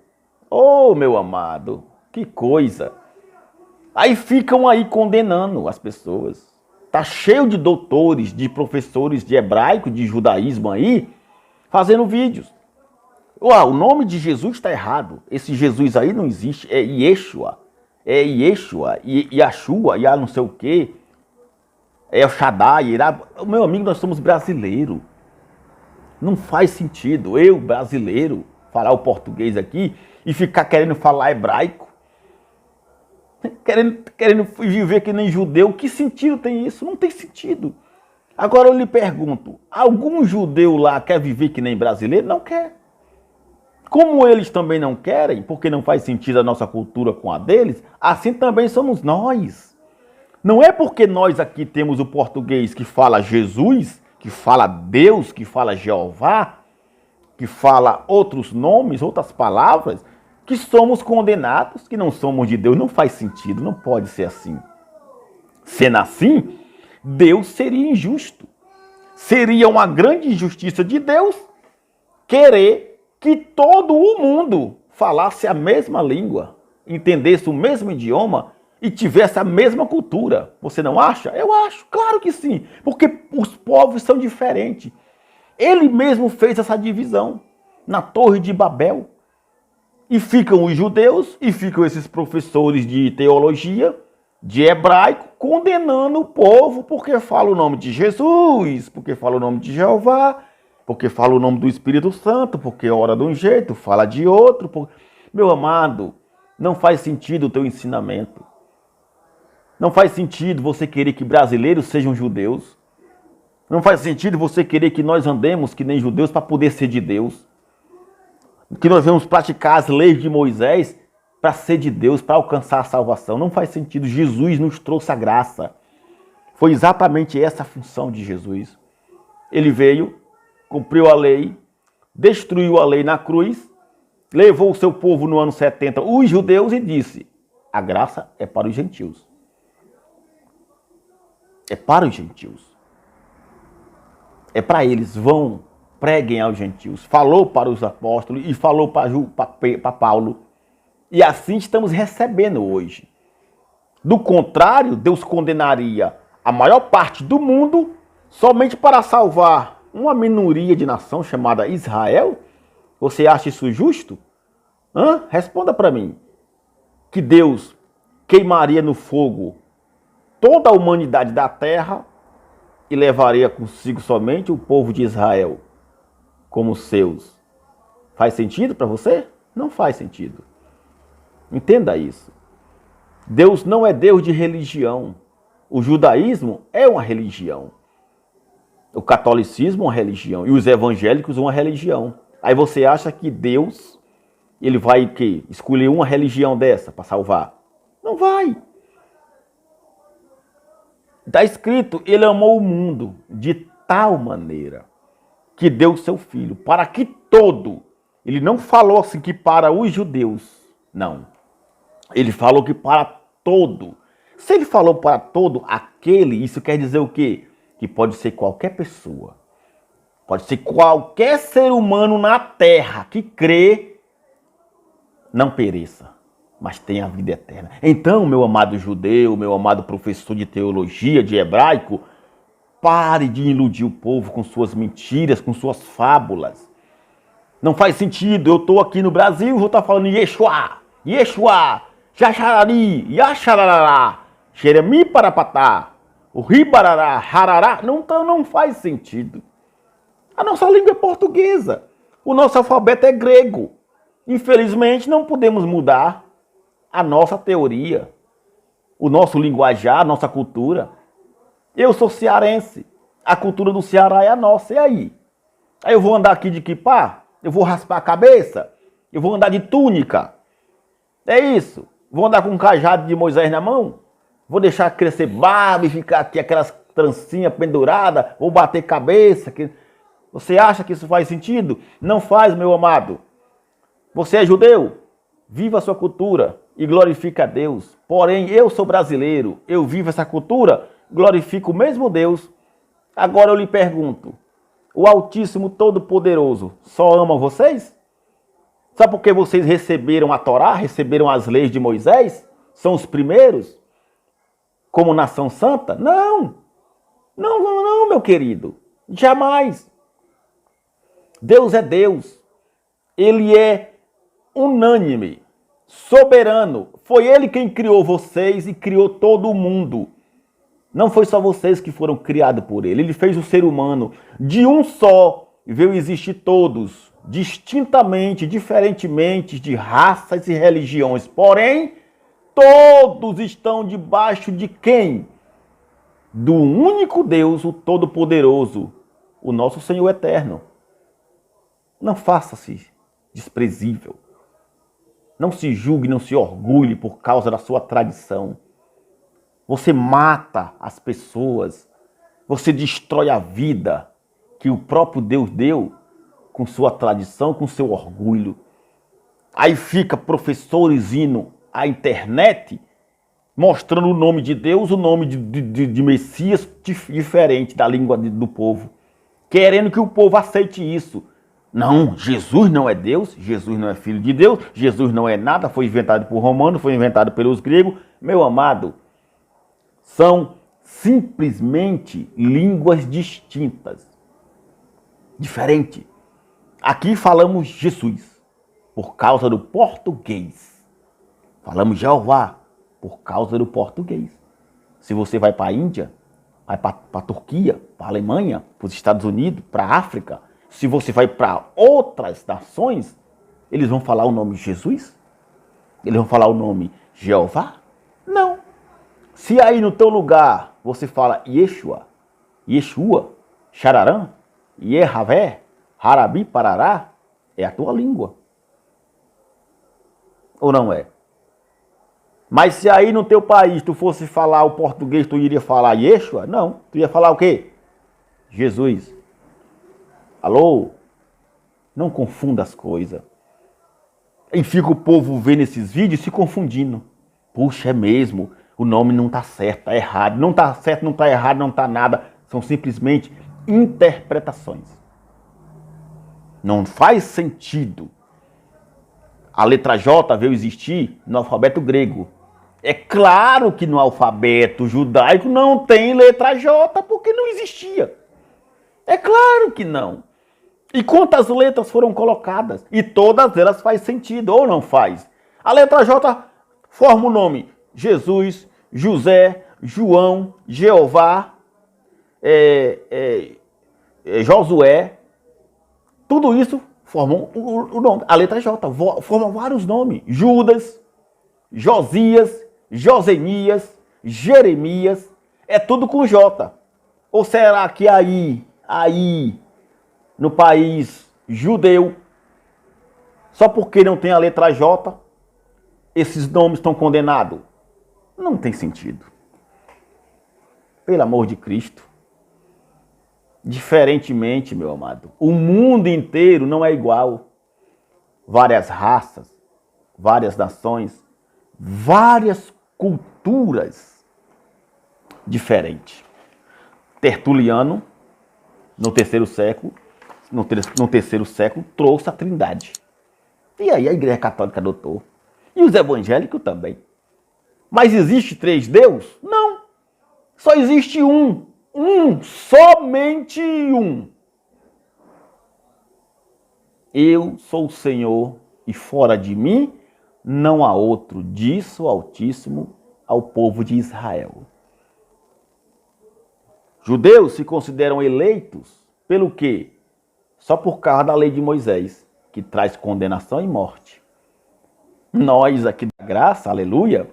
Oh, meu amado, que coisa! Aí ficam aí condenando as pessoas. Tá cheio de doutores, de professores de hebraico, de judaísmo aí, fazendo vídeos. Uau, o nome de Jesus está errado. Esse Jesus aí não existe. É Yeshua. É Yeshua, Yashua, Yah não sei o quê. É o Shaddai. Meu amigo, nós somos brasileiros. Não faz sentido eu, brasileiro, falar o português aqui e ficar querendo falar hebraico. Querendo viver que nem judeu. Que sentido tem isso? Não tem sentido. Agora eu lhe pergunto, algum judeu lá quer viver que nem brasileiro? Não quer. Como eles também não querem, porque não faz sentido a nossa cultura com a deles, assim também somos nós. Não é porque nós aqui temos o português que fala Jesus, que fala Deus, que fala Jeová, que fala outros nomes, outras palavras, que somos condenados, que não somos de Deus. Não faz sentido, não pode ser assim. Sendo assim, Deus seria injusto. Seria uma grande injustiça de Deus querer que todo o mundo falasse a mesma língua, entendesse o mesmo idioma e tivesse a mesma cultura. Você não acha? Eu acho, claro que sim, porque os povos são diferentes. Ele mesmo fez essa divisão na Torre de Babel. E ficam os judeus e ficam esses professores de teologia, de hebraico, condenando o povo porque fala o nome de Jesus, porque fala o nome de Jeová, porque fala o nome do Espírito Santo, porque ora de um jeito, fala de outro. Meu amado, não faz sentido o teu ensinamento. Não faz sentido você querer que brasileiros sejam judeus. Não faz sentido você querer que nós andemos que nem judeus para poder ser de Deus. Que nós vamos praticar as leis de Moisés para ser de Deus, para alcançar a salvação. Não faz sentido. Jesus nos trouxe a graça. Foi exatamente essa a função de Jesus. Ele veio, cumpriu a lei, destruiu a lei na cruz, levou o seu povo no ano 70, os judeus, e disse: a graça é para os gentios. É para os gentios. É para eles. Vão, preguem aos gentios. Falou para os apóstolos e falou para Paulo. E assim estamos recebendo hoje. Do contrário, Deus condenaria a maior parte do mundo somente para salvar uma minoria de nação chamada Israel, Você acha isso justo? Responda para mim. Que Deus queimaria no fogo toda a humanidade da terra e levaria consigo somente o povo de Israel como seus. Faz sentido para você? Não faz sentido. Entenda isso. Deus não é Deus de religião. O judaísmo é uma religião. O catolicismo é uma religião. E os evangélicos uma religião. Aí você acha que Deus, ele vai escolher uma religião dessa para salvar? Não vai. Está escrito, ele amou o mundo de tal maneira que deu o seu filho, para que todo, ele não falou assim que para os judeus, não. Ele falou que para todo. Se ele falou para todo aquele, isso quer dizer o quê? Que pode ser qualquer pessoa, pode ser qualquer ser humano na terra que crê, não pereça, mas tenha a vida eterna. Então, meu amado judeu, meu amado professor de teologia, de hebraico, pare de iludir o povo com suas mentiras, com suas fábulas. Não faz sentido, eu estou aqui no Brasil, vou estar falando Yeshua, Yeshua, Jacharari, Yacharará, Xeremi Parapatá, o Ribarará, Harará, não faz sentido. A nossa língua é portuguesa, o nosso alfabeto é grego. Infelizmente não podemos mudar a nossa teoria, o nosso linguajar, a nossa cultura. Eu sou cearense, a cultura do Ceará é a nossa, e aí? Aí eu vou andar aqui de quipá? Eu vou raspar a cabeça? Eu vou andar de túnica? É isso? Vou andar com um cajado de Moisés na mão? Vou deixar crescer barba e ficar aqui aquelas trancinhas penduradas? Vou bater cabeça? Você acha que isso faz sentido? Não faz, meu amado. Você é judeu? Viva a sua cultura e glorifica a Deus. Porém, eu sou brasileiro, eu vivo essa cultura, glorifico o mesmo Deus. Agora eu lhe pergunto, o Altíssimo Todo-Poderoso só ama vocês? Só porque vocês receberam a Torá, receberam as leis de Moisés? São os primeiros? Como nação santa? Não, meu querido. Jamais. Deus é Deus. Ele é unânime, soberano. Foi ele quem criou vocês e criou todo o mundo. Não foi só vocês que foram criados por ele. Ele fez o ser humano de um só e veio existir todos, distintamente, diferentemente, de raças e religiões. Porém, todos estão debaixo de quem? Do único Deus, o Todo-Poderoso, o nosso Senhor eterno. Não faça-se desprezível. Não se julgue, não se orgulhe por causa da sua tradição. Você mata as pessoas. Você destrói a vida que o próprio Deus deu com sua tradição, com seu orgulho. Aí fica professores indo à internet mostrando o nome de Deus, o nome de Messias diferente da língua do povo. Querendo que o povo aceite isso. Não, Jesus não é Deus, Jesus não é filho de Deus, Jesus não é nada, foi inventado por romano, foi inventado pelos gregos. Meu amado, são simplesmente línguas distintas, diferente. Aqui falamos Jesus, por causa do português. Falamos Jeová, por causa do português. Se você vai para a Índia, vai para a Turquia, para a Alemanha, para os Estados Unidos, para a África, se você vai para outras nações, eles vão falar o nome Jesus? Eles vão falar o nome Jeová? Não. Se aí no teu lugar você fala Yeshua, Yeshua, Xararã, Yehavé, Harabi, Parará, é a tua língua. Ou não é? Mas se aí no teu país tu fosse falar o português, tu iria falar Yeshua? Não. Tu ia falar o quê? Jesus. Alô? Não confunda as coisas. E fica o povo vendo esses vídeos se confundindo. Puxa, é mesmo. O nome não está certo, está errado. Não está certo, não está errado, não está nada. São simplesmente interpretações. Não faz sentido. A letra J veio existir no alfabeto grego. É claro que no alfabeto judaico não tem letra J, porque não existia. É claro que não. E quantas letras foram colocadas? E todas elas fazem sentido, ou não faz? A letra J forma o nome Jesus, José, João, Jeová, Josué. Tudo isso formam o nome. A letra J forma vários nomes. Judas, Josias, Josenias, Jeremias. É tudo com J. Ou será que aí, no país judeu, só porque não tem a letra J, esses nomes estão condenados? Não tem sentido. Pelo amor de Cristo. Diferentemente, meu amado, o mundo inteiro não é igual. Várias raças, várias nações, várias culturas diferentes. Tertuliano, no terceiro século, trouxe a Trindade. E aí a Igreja Católica adotou. E os evangélicos também. Mas existe 3 deuses? Não. Só existe um. Somente um. Eu sou o Senhor e fora de mim não há outro, disse o Altíssimo ao povo de Israel. Judeus se consideram eleitos pelo quê? Só por causa da lei de Moisés, que traz condenação e morte. Nós aqui da graça, aleluia,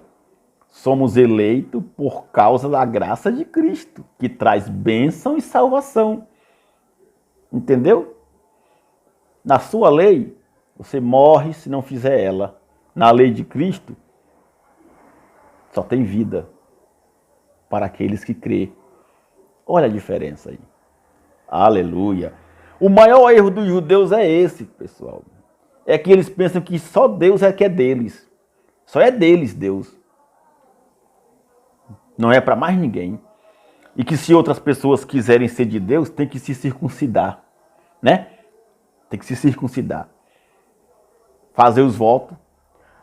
somos eleitos por causa da graça de Cristo, que traz bênção e salvação. Entendeu? Na sua lei, você morre se não fizer ela. Na lei de Cristo, só tem vida para aqueles que crêem. Olha a diferença aí. Aleluia. O maior erro dos judeus é esse, pessoal. É que eles pensam que só Deus é que é deles. Só é deles Deus. Não é para mais ninguém. E que se outras pessoas quiserem ser de Deus, tem que se circuncidar. Né? Tem que se circuncidar. Fazer os votos.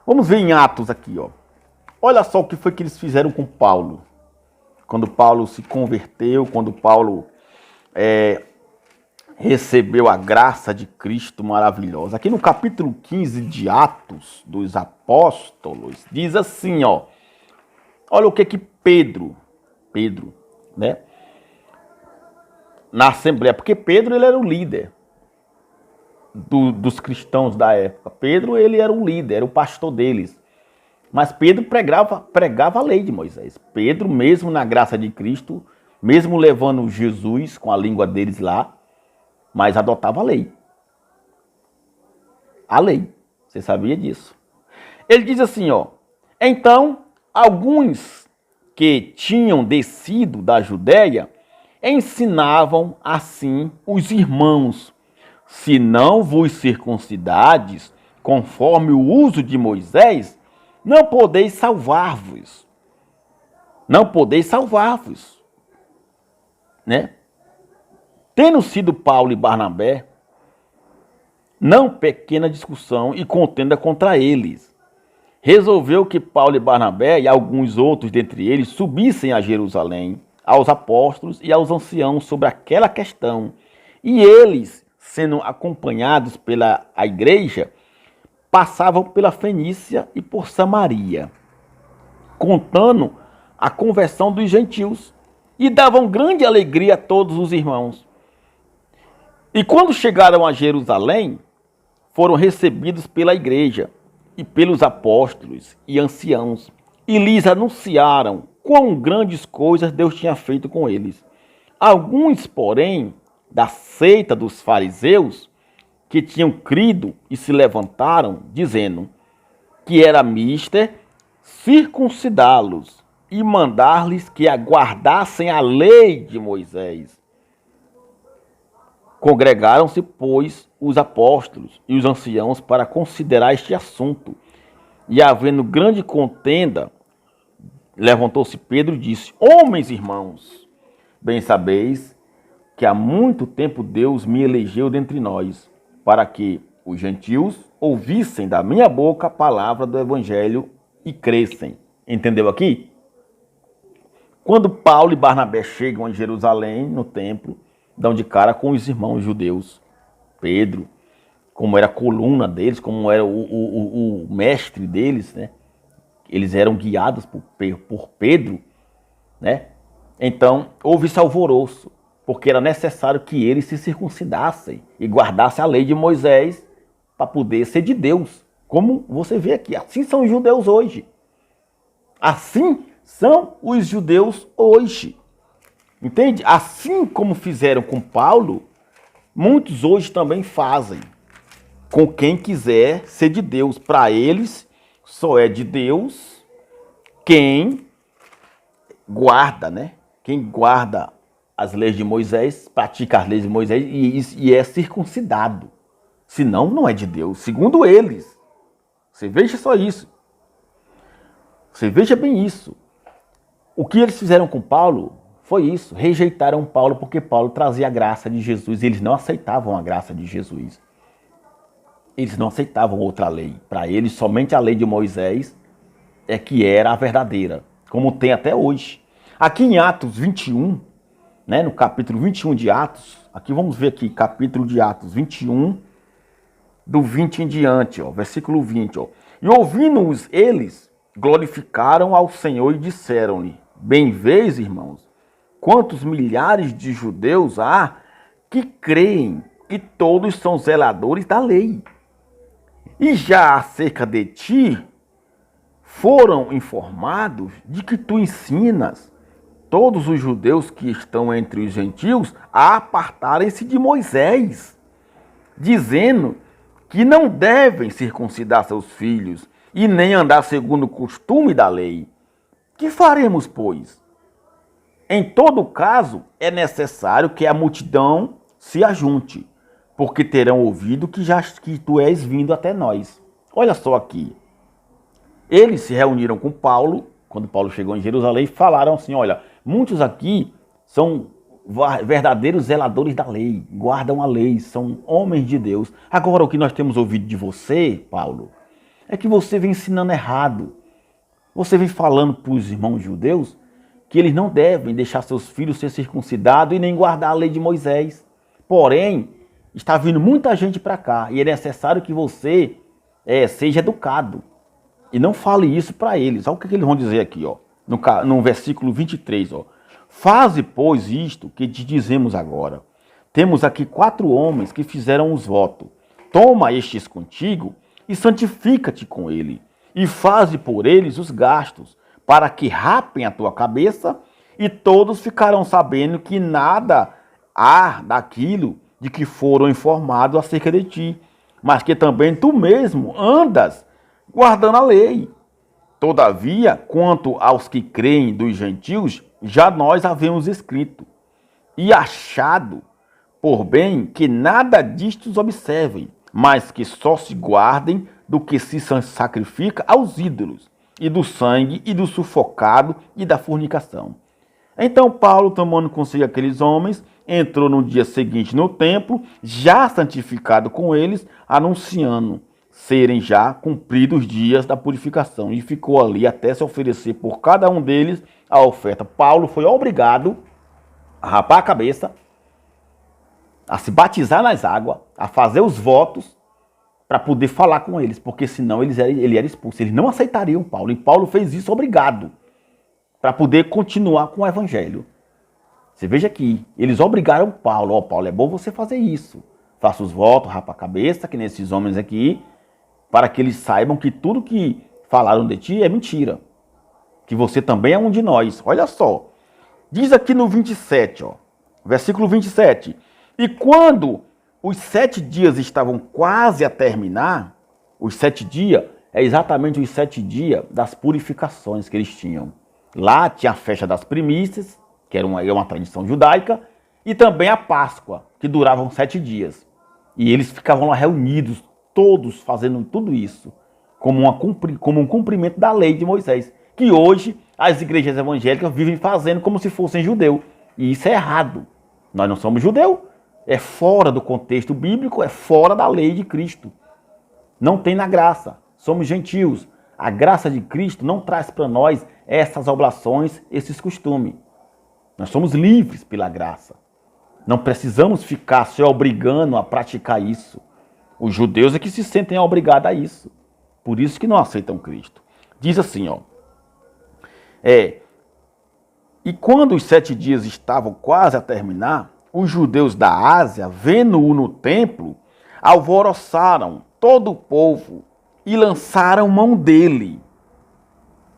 Vamos ver em Atos aqui, ó. Olha só o que foi que eles fizeram com Paulo. Quando Paulo se converteu, quando Paulo recebeu a graça de Cristo maravilhosa. Aqui no capítulo 15 de Atos dos Apóstolos, diz assim, ó. Olha o que Pedro, né? Na Assembleia, porque Pedro ele era o líder dos cristãos da época. Pedro ele era o líder, era o pastor deles. Mas Pedro pregava a lei de Moisés. Pedro, mesmo na graça de Cristo, mesmo levando Jesus com a língua deles lá, mas adotava a lei. A lei. Você sabia disso? Ele diz assim, ó. Então, alguns que tinham descido da Judéia ensinavam assim os irmãos: se não vos circuncidades, conforme o uso de Moisés, não podeis salvar-vos. Não podeis salvar-vos. Né? Tendo sido Paulo e Barnabé, não pequena discussão e contenda contra eles, resolveu que Paulo e Barnabé e alguns outros dentre eles subissem a Jerusalém, aos apóstolos e aos anciãos sobre aquela questão. E eles, sendo acompanhados pela igreja, passavam pela Fenícia e por Samaria, contando a conversão dos gentios, e davam grande alegria a todos os irmãos. E quando chegaram a Jerusalém, foram recebidos pela igreja e pelos apóstolos e anciãos, e lhes anunciaram quão grandes coisas Deus tinha feito com eles. Alguns, porém, da seita dos fariseus, que tinham crido e se levantaram, dizendo que era mister circuncidá-los e mandar-lhes que aguardassem a lei de Moisés. Congregaram-se, pois, os apóstolos e os anciãos para considerar este assunto. E, havendo grande contenda, levantou-se Pedro e disse: homens irmãos, bem sabeis que há muito tempo Deus me elegeu dentre nós, para que os gentios ouvissem da minha boca a palavra do evangelho e crescem. Entendeu aqui? Quando Paulo e Barnabé chegam a Jerusalém, no templo, dão de cara com os irmãos judeus. Pedro, como era a coluna deles, como era o mestre deles, né? Eles eram guiados por Pedro, né? Então, houve esse alvoroço, porque era necessário que eles se circuncidassem e guardassem a lei de Moisés para poder ser de Deus. Como você vê aqui, assim são os judeus hoje. Assim são os judeus hoje. Entende? Assim como fizeram com Paulo, muitos hoje também fazem com quem quiser ser de Deus. Para eles, só é de Deus quem guarda, né? Quem guarda as leis de Moisés, pratica as leis de Moisés e é circuncidado. Senão, não é de Deus. Segundo eles. Você veja só isso. Você veja bem isso. O que eles fizeram com Paulo foi isso. Rejeitaram Paulo porque Paulo trazia a graça de Jesus. Eles não aceitavam a graça de Jesus. Eles não aceitavam outra lei. Para eles, somente a lei de Moisés é que era a verdadeira. Como tem até hoje. Aqui em Atos 21, né, no capítulo 21 de Atos, aqui vamos ver aqui, capítulo de Atos 21, do 20 em diante, ó, versículo 20. Ó. E ouvindo-os eles, glorificaram ao Senhor e disseram-lhe, bem vês, irmãos, quantos milhares de judeus há que creem e todos são zeladores da lei. E já acerca de ti, foram informados de que tu ensinas todos os judeus que estão entre os gentios a apartarem-se de Moisés, dizendo que não devem circuncidar seus filhos e nem andar segundo o costume da lei. Que faremos, pois? Em todo caso, é necessário que a multidão se ajunte, porque terão ouvido que tu és vindo até nós. Olha só aqui. Eles se reuniram com Paulo, quando Paulo chegou em Jerusalém, e falaram assim, olha, muitos aqui são verdadeiros zeladores da lei, guardam a lei, são homens de Deus. Agora, o que nós temos ouvido de você, Paulo, é que você vem ensinando errado. Você vem falando para os irmãos judeus que eles não devem deixar seus filhos ser circuncidados e nem guardar a lei de Moisés. Porém, está vindo muita gente para cá e é necessário que você seja educado. E não fale isso para eles. Olha o que eles vão dizer aqui, ó, no versículo 23. Ó. Faze, pois, isto que te dizemos agora. Temos aqui 4 homens que fizeram os votos. Toma estes contigo e santifica-te com ele. E faze por eles os gastos, para que rapem a tua cabeça, e todos ficarão sabendo que nada há daquilo de que foram informados acerca de ti, mas que também tu mesmo andas guardando a lei. Todavia, quanto aos que creem dos gentios, já nós havemos escrito e achado por bem que nada disto observem, mas que só se guardem do que se sacrifica aos ídolos, e do sangue, e do sufocado, e da fornicação. Então Paulo, tomando consigo aqueles homens, entrou no dia seguinte no templo, já santificado com eles, anunciando serem já cumpridos os dias da purificação, e ficou ali até se oferecer por cada um deles a oferta. Paulo foi obrigado a rapar a cabeça, a se batizar nas águas, a fazer os votos, para poder falar com eles, porque senão ele era expulso. Eles não aceitariam Paulo, e Paulo fez isso obrigado, para poder continuar com o evangelho. Você veja aqui, eles obrigaram Paulo, ó, Paulo, é bom você fazer isso. Faça os votos, rapa a cabeça, que nesses homens aqui, para que eles saibam que tudo que falaram de ti é mentira. Que você também é um de nós. Olha só, diz aqui no 27, ó, versículo 27, e quando os 7 dias estavam quase a terminar, os 7 dias é exatamente os 7 dias das purificações que eles tinham. Lá tinha a festa das primícias, que era uma tradição judaica, e também a Páscoa, que duravam 7 dias. E eles ficavam lá reunidos, todos fazendo tudo isso, como um cumprimento da lei de Moisés, que hoje as igrejas evangélicas vivem fazendo como se fossem judeu. E isso é errado. Nós não somos judeus. É fora do contexto bíblico, é fora da lei de Cristo. Não tem na graça. Somos gentios. A graça de Cristo não traz para nós essas oblações, esses costumes. Nós somos livres pela graça. Não precisamos ficar se obrigando a praticar isso. Os judeus é que se sentem obrigados a isso. Por isso que não aceitam Cristo. Diz assim, ó. E quando os 7 dias estavam quase a terminar, os judeus da Ásia, vendo-o no templo, alvoroçaram todo o povo e lançaram mão dele,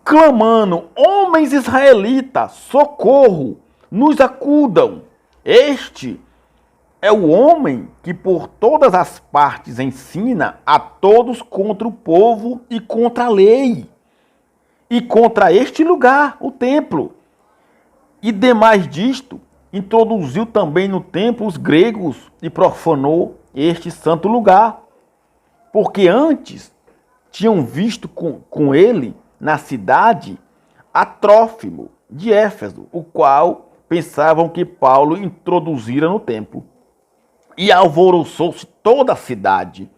clamando: homens israelitas, socorro, nos acudam. Este é o homem que por todas as partes ensina a todos contra o povo e contra a lei, e contra este lugar, o templo. E demais disto, introduziu também no templo os gregos e profanou este santo lugar, porque antes tinham visto com ele na cidade a Trófimo de Éfeso, o qual pensavam que Paulo introduzira no templo. E alvoroçou-se toda a cidade,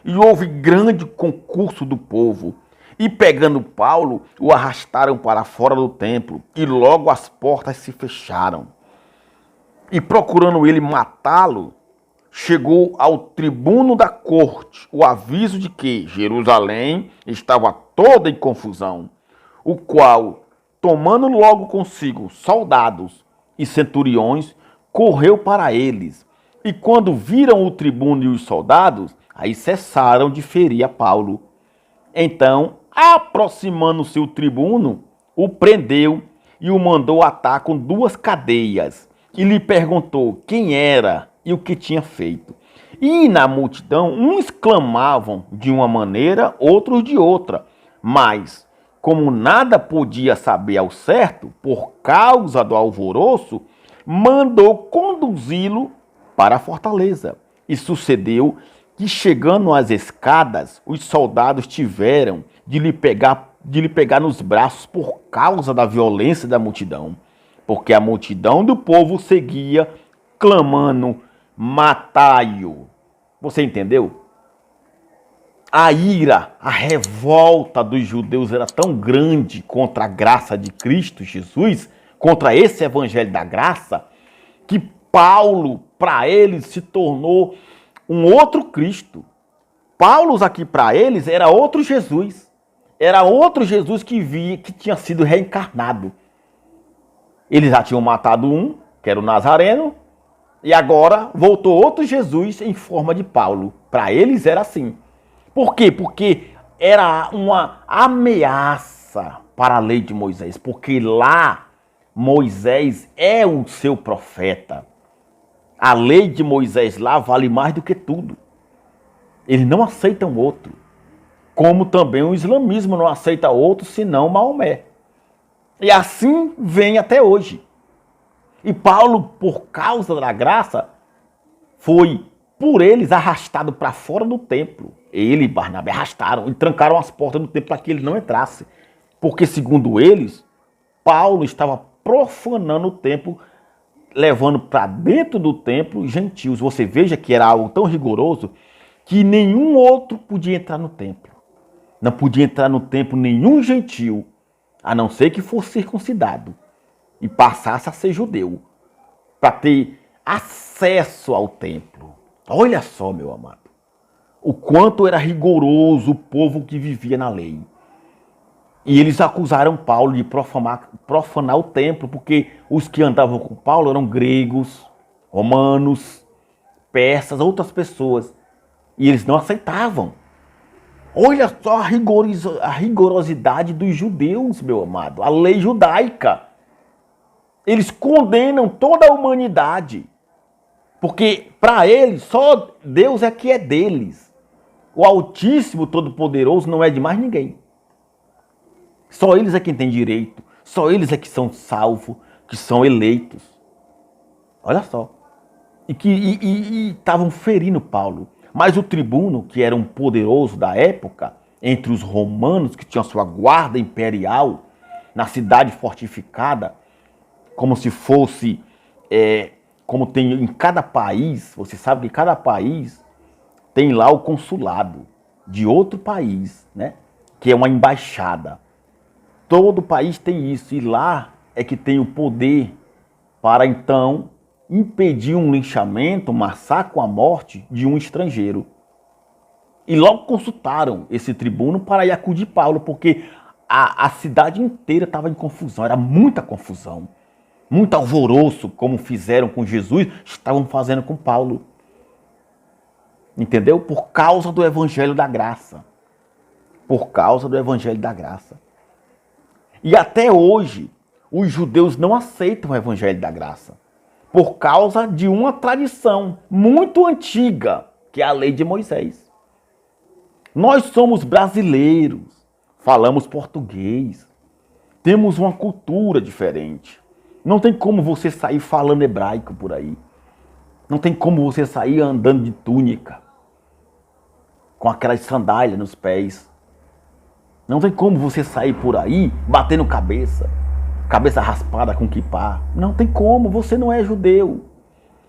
e houve grande concurso do povo. E pegando Paulo, o arrastaram para fora do templo, e logo as portas se fecharam. E procurando ele matá-lo, chegou ao tribuno da corte o aviso de que Jerusalém estava toda em confusão, o qual, tomando logo consigo soldados e centuriões, correu para eles. E quando viram o tribuno e os soldados, aí cessaram de ferir a Paulo. Então, aproximando-se o tribuno, o prendeu e o mandou atar com 2 cadeias. E lhe perguntou quem era e o que tinha feito. E na multidão, uns clamavam de uma maneira, outros de outra. Mas, como nada podia saber ao certo, por causa do alvoroço, mandou conduzi-lo para a fortaleza. E sucedeu que, chegando às escadas, os soldados tiveram de lhe pegar nos braços por causa da violência da multidão. Porque a multidão do povo seguia, clamando: matai-o. Você entendeu? A ira, a revolta dos judeus era tão grande contra a graça de Cristo Jesus, contra esse evangelho da graça, que Paulo, para eles, se tornou um outro Cristo. Paulo aqui para eles era outro Jesus. Era outro Jesus que tinha sido reencarnado. Eles já tinham matado um, que era o Nazareno, e agora voltou outro Jesus em forma de Paulo. Para eles era assim. Por quê? Porque era uma ameaça para a lei de Moisés. Porque lá Moisés é o seu profeta. A lei de Moisés lá vale mais do que tudo. Eles não aceitam outro. Como também o islamismo não aceita outro senão Maomé. E assim vem até hoje. E Paulo, por causa da graça, foi por eles arrastado para fora do templo. Ele e Barnabé arrastaram e trancaram as portas do templo para que ele não entrasse. Porque, segundo eles, Paulo estava profanando o templo, levando para dentro do templo gentios. Você veja que era algo tão rigoroso que nenhum outro podia entrar no templo. Não podia entrar no templo nenhum gentio, a não ser que fosse circuncidado e passasse a ser judeu, para ter acesso ao templo. Olha só, meu amado, o quanto era rigoroso o povo que vivia na lei. E eles acusaram Paulo de profanar o templo, porque os que andavam com Paulo eram gregos, romanos, persas, outras pessoas. E eles não aceitavam. Olha só a rigorosidade dos judeus, meu amado, a lei judaica. Eles condenam toda a humanidade, porque para eles só Deus é que é deles. O Altíssimo Todo-Poderoso não é de mais ninguém. Só eles é quem tem direito, só eles é que são salvos, que são eleitos. Olha só. E estavam ferindo Paulo. Mas o tribuno, que era um poderoso da época, entre os romanos que tinham sua guarda imperial, na cidade fortificada, como se fosse, como tem em cada país, você sabe que cada país tem lá o consulado de outro país, né? Que é uma embaixada. Todo país tem isso, e lá é que tem o poder para então impedir um linchamento, um massacre, a morte de um estrangeiro. E logo consultaram esse tribuno para ir acudir Paulo, porque a cidade inteira estava em confusão, era muita confusão. Muito alvoroço, como fizeram com Jesus, estavam fazendo com Paulo. Entendeu? Por causa do evangelho da graça. Por causa do evangelho da graça. E até hoje, os judeus não aceitam o evangelho da graça. Por causa de uma tradição muito antiga, que é a lei de Moisés. Nós somos brasileiros, falamos português, temos uma cultura diferente. Não tem como você sair falando hebraico por aí. Não tem como você sair andando de túnica, com aquelas sandálias nos pés. Não tem como você sair por aí batendo cabeça raspada com quipá. Não tem como, você não é judeu.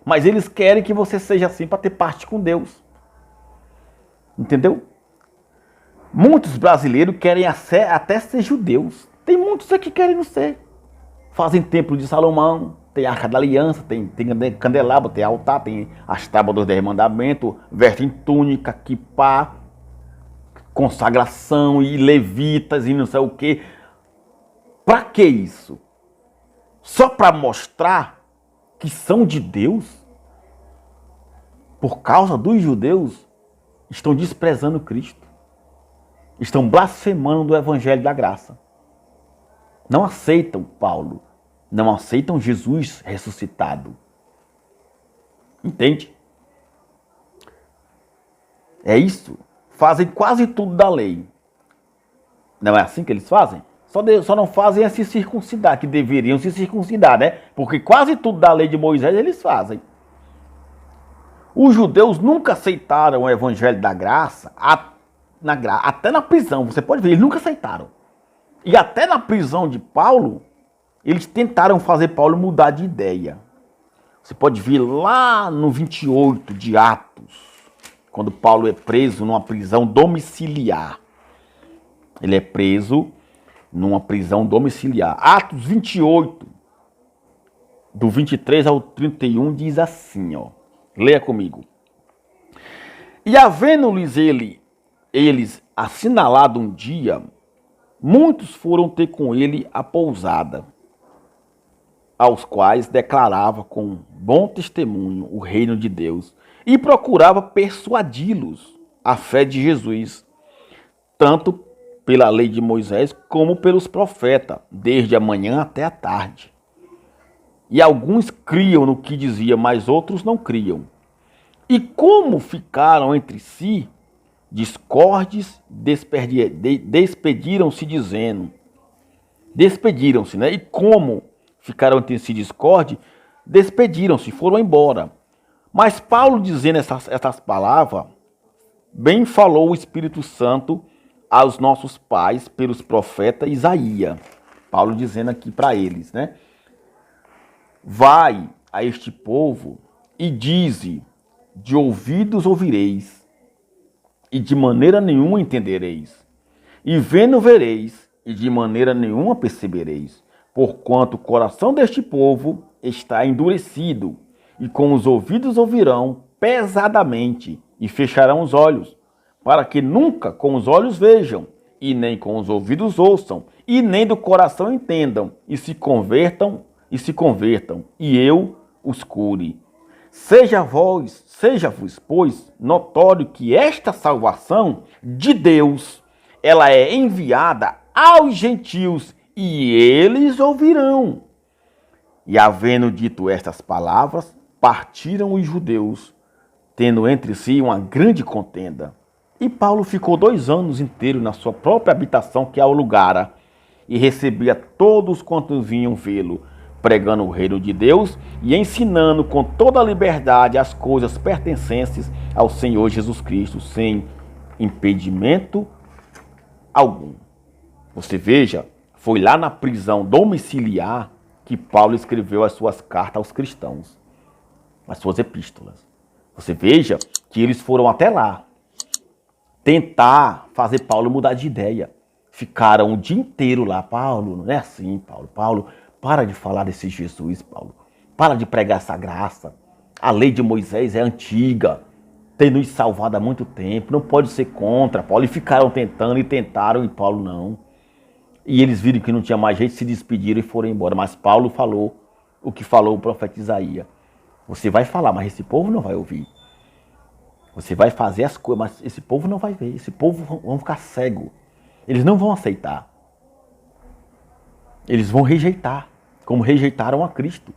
Mas eles querem que você seja assim para ter parte com Deus. Entendeu? Muitos brasileiros querem até ser judeus. Tem muitos aqui que querem não ser. Fazem templo de Salomão, tem Arca da Aliança, tem candelabro, tem altar, tem as tábuas dos 10 mandamentos, vestem túnica, quipá, consagração e levitas e não sei o quê. Para que isso? Só para mostrar que são de Deus? Por causa dos judeus, estão desprezando Cristo. Estão blasfemando do evangelho da graça. Não aceitam Paulo. Não aceitam Jesus ressuscitado. Entende? É isso. Fazem quase tudo da lei. Não é assim que eles fazem? Só não fazem é se circuncidar, que deveriam se circuncidar, né? Porque quase tudo da lei de Moisés eles fazem. Os judeus nunca aceitaram o evangelho da graça, até na prisão, você pode ver, eles nunca aceitaram. E até na prisão de Paulo, eles tentaram fazer Paulo mudar de ideia. Você pode ver lá no 28 de Atos, quando Paulo é preso numa prisão domiciliar. Ele é preso numa prisão domiciliar. Atos 28, do 23 ao 31, diz assim, ó. Leia comigo. E havendo-lhes eles assinalado um dia, muitos foram ter com ele a pousada, aos quais declarava com bom testemunho o reino de Deus e procurava persuadi-los à fé de Jesus, tanto pela lei de Moisés como pelos profetas, desde a manhã até a tarde. E alguns criam no que dizia, mas outros não criam. E como ficaram entre si discordes, despediram-se dizendo. Despediram-se, né? E como ficaram entre si discorde, despediram-se, foram embora. Mas Paulo, dizendo essas palavras, bem falou o Espírito Santo aos nossos pais pelos profetas Isaías. Paulo dizendo aqui para eles, né? Vai a este povo e dize, de ouvidos ouvireis, e de maneira nenhuma entendereis. E vendo vereis, e de maneira nenhuma percebereis. Porquanto o coração deste povo está endurecido, e com os ouvidos ouvirão pesadamente, e fecharão os olhos, para que nunca com os olhos vejam, e nem com os ouvidos ouçam, e nem do coração entendam, e se convertam, e eu os cure. Seja-vos, pois, notório que esta salvação de Deus, ela é enviada aos gentios, e eles ouvirão. E havendo dito estas palavras, partiram os judeus, tendo entre si uma grande contenda. E Paulo ficou 2 anos inteiros na sua própria habitação, que é o lugar, e recebia todos quantos vinham vê-lo, pregando o reino de Deus e ensinando com toda a liberdade as coisas pertencentes ao Senhor Jesus Cristo, sem impedimento algum. Você veja, foi lá na prisão domiciliar que Paulo escreveu as suas cartas aos cristãos, as suas epístolas. Você veja que eles foram até lá tentar fazer Paulo mudar de ideia. Ficaram o dia inteiro lá. Paulo, não é assim, Paulo. Paulo, para de falar desse Jesus, Paulo. Para de pregar essa graça. A lei de Moisés é antiga, tem nos salvado há muito tempo, não pode ser contra, Paulo. E ficaram tentando e tentaram, e Paulo não. E eles viram que não tinha mais jeito, se despediram e foram embora. Mas Paulo falou o que falou o profeta Isaías. Você vai falar, mas esse povo não vai ouvir. Você vai fazer as coisas, mas esse povo não vai ver. Esse povo vão ficar cego. Eles não vão aceitar. Eles vão rejeitar, como rejeitaram a Cristo.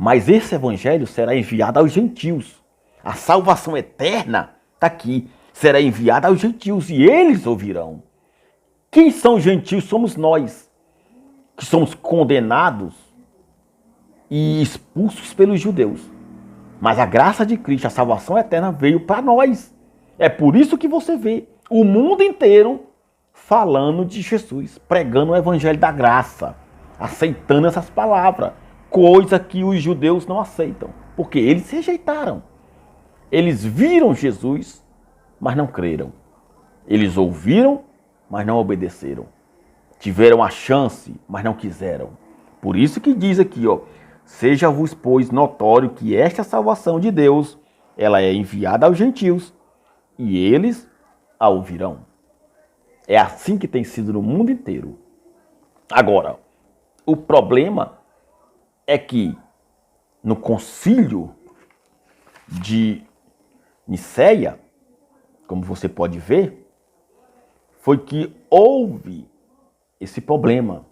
Mas esse evangelho será enviado aos gentios. A salvação eterna está aqui. Será enviada aos gentios e eles ouvirão. Quem são os gentios? Somos nós, que somos condenados e expulsos pelos judeus. Mas a graça de Cristo, a salvação eterna, veio para nós. É por isso que você vê o mundo inteiro falando de Jesus, pregando o evangelho da graça, aceitando essas palavras, coisa que os judeus não aceitam, porque eles rejeitaram. Eles viram Jesus, mas não creram. Eles ouviram, mas não obedeceram. Tiveram a chance, mas não quiseram. Por isso que diz aqui, seja-vos, pois, notório que esta salvação de Deus, ela é enviada aos gentios, e eles a ouvirão. É assim que tem sido no mundo inteiro. Agora, o problema é que no concílio de Niceia, como você pode ver, foi que houve esse problema,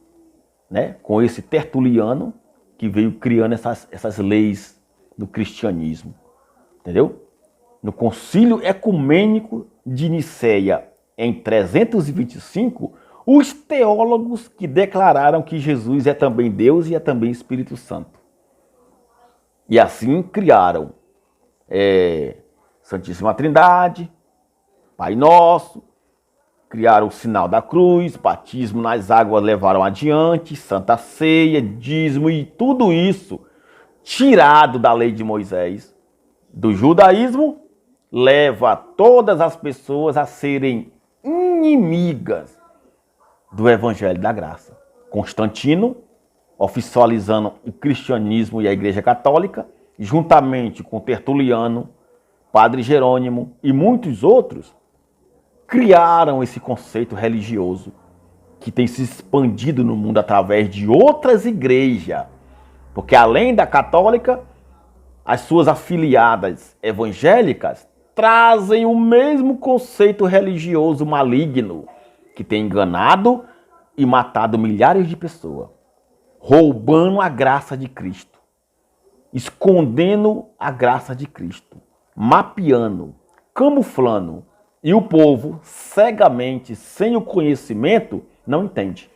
né, com esse Tertuliano que veio criando essas leis do cristianismo, entendeu? No concílio ecumênico de Niceia, em 325, os teólogos que declararam que Jesus é também Deus e é também Espírito Santo. E assim criaram Santíssima Trindade, Pai Nosso, criaram o sinal da cruz, batismo nas águas levaram adiante, Santa Ceia, dízimo e tudo isso tirado da lei de Moisés, do judaísmo, leva todas as pessoas a serem inimigas do evangelho da graça. Constantino, oficializando o cristianismo e a Igreja Católica, juntamente com Tertuliano, Padre Jerônimo e muitos outros, criaram esse conceito religioso que tem se expandido no mundo através de outras igrejas. Porque além da católica, as suas afiliadas evangélicas trazem o mesmo conceito religioso maligno que tem enganado e matado milhares de pessoas, roubando a graça de Cristo, escondendo a graça de Cristo, mapeando, camuflando, e o povo, cegamente, sem o conhecimento, não entende.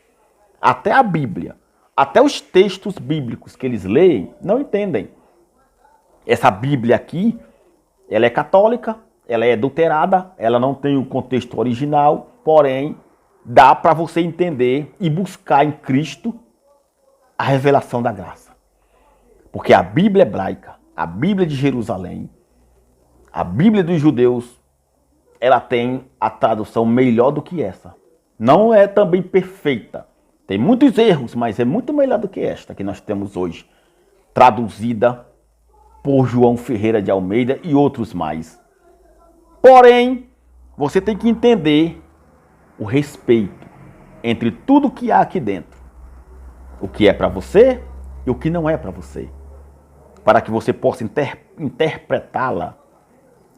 Até a Bíblia, até os textos bíblicos que eles leem, não entendem. Essa Bíblia aqui, ela é católica, ela é adulterada, ela não tem o contexto original, porém, dá para você entender e buscar em Cristo a revelação da graça. Porque a Bíblia hebraica, a Bíblia de Jerusalém, a Bíblia dos judeus, ela tem a tradução melhor do que essa. Não é também perfeita. Tem muitos erros, mas é muito melhor do que esta que nós temos hoje, traduzida por João Ferreira de Almeida e outros mais. Porém, você tem que entender o respeito entre tudo que há aqui dentro. O que é para você e o que não é para você. Para que você possa interpretá-la,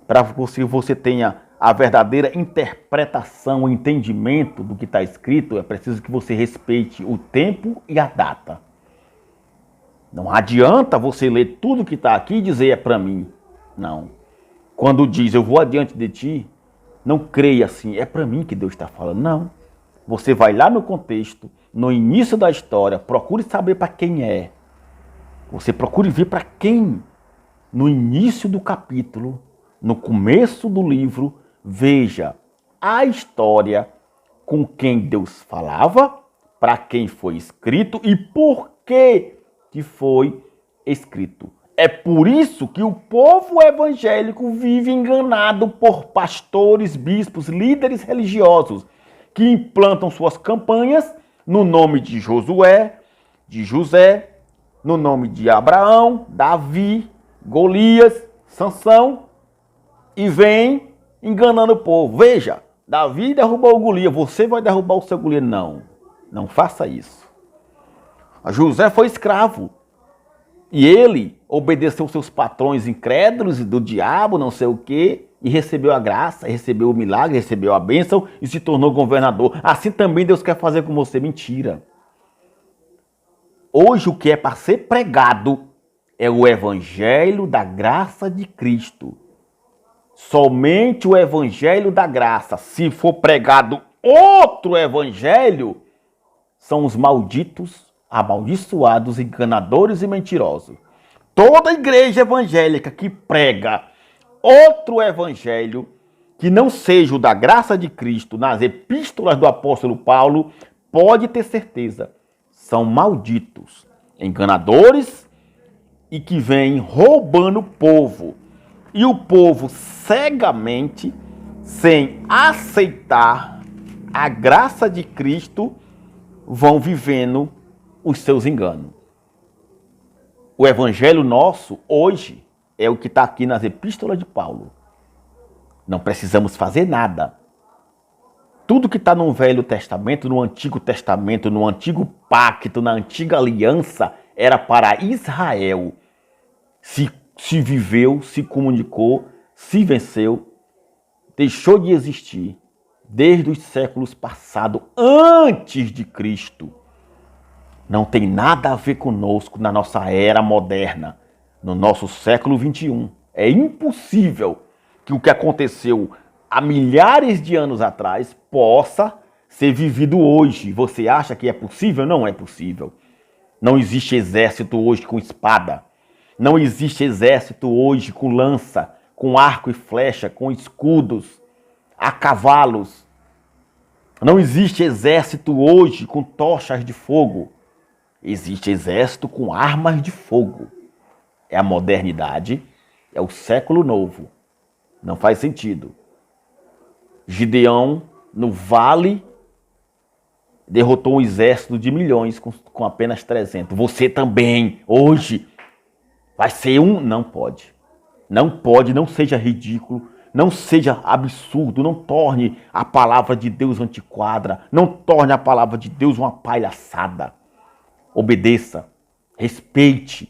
para que você tenha a verdadeira interpretação, o entendimento do que está escrito, é preciso que você respeite o tempo e a data. Não adianta você ler tudo que está aqui e dizer é para mim. Não. Quando diz eu vou adiante de ti, não creia assim, é para mim que Deus está falando. Não. Você vai lá no contexto, no início da história, procure saber para quem é. Você procure ver para quem. No início do capítulo, no começo do livro, veja a história com quem Deus falava, para quem foi escrito e por que foi escrito. É por isso que o povo evangélico vive enganado por pastores, bispos, líderes religiosos que implantam suas campanhas no nome de Josué, de José, no nome de Abraão, Davi, Golias, Sansão, e vem enganando o povo. Veja, Davi derrubou o Golias, você vai derrubar o seu Golias. Não, não faça isso. José foi escravo e ele obedeceu seus patrões incrédulos e do diabo, não sei o quê, e recebeu a graça, recebeu o milagre, recebeu a bênção e se tornou governador. Assim também Deus quer fazer com você. Mentira. Hoje o que é para ser pregado é o evangelho da graça de Cristo. Somente o evangelho da graça. Se for pregado outro evangelho, são os malditos, amaldiçoados, enganadores e mentirosos. Toda igreja evangélica que prega outro evangelho que não seja o da graça de Cristo nas epístolas do apóstolo Paulo, pode ter certeza, são malditos, enganadores e que vêm roubando o povo. E o povo cegamente, sem aceitar a graça de Cristo, vão vivendo os seus enganos. O evangelho nosso, hoje, é o que está aqui nas epístolas de Paulo. Não precisamos fazer nada. Tudo que está no Velho Testamento, no Antigo Testamento, no Antigo Pacto, na Antiga Aliança, era para Israel. Se viveu, se comunicou, se venceu, deixou de existir desde os séculos passados, antes de Cristo. Não tem nada a ver conosco na nossa era moderna, no nosso século 21. É impossível que o que aconteceu há milhares de anos atrás possa ser vivido hoje. Você acha que é possível? Não é possível. Não existe exército hoje com espada. Não existe exército hoje com lança, com arco e flecha, com escudos, a cavalos. Não existe exército hoje com tochas de fogo. Existe exército com armas de fogo. É a modernidade, é o século novo. Não faz sentido. Gideão, no vale, derrotou um exército de milhões com apenas 300. Você também, hoje, vai ser um... Não pode. Não pode, não seja ridículo, não seja absurdo, não torne a palavra de Deus antiquada, não torne a palavra de Deus uma palhaçada. Obedeça, respeite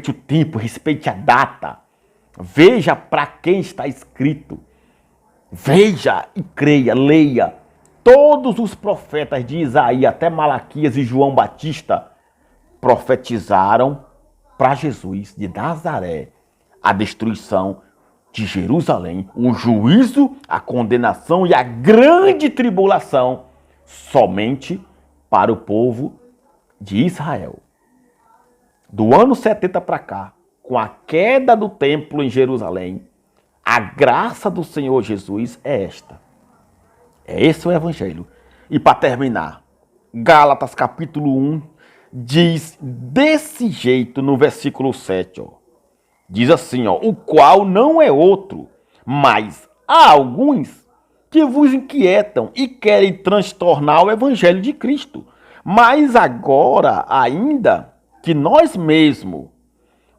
o tempo, respeite a data. Veja para quem está escrito. Veja e creia, leia. Todos os profetas de Isaías, até Malaquias e João Batista, profetizaram para Jesus de Nazaré a destruição de Jerusalém, o juízo, a condenação e a grande tribulação somente para o povo de Israel. Do ano 70 para cá, com a queda do templo em Jerusalém, a graça do Senhor Jesus é esta. É esse o evangelho. E para terminar, Gálatas capítulo 1 diz desse jeito no versículo 7, ó. Diz assim, ó, o qual não é outro, mas há alguns que vos inquietam e querem transtornar o evangelho de Cristo. Mas agora, ainda que nós mesmos,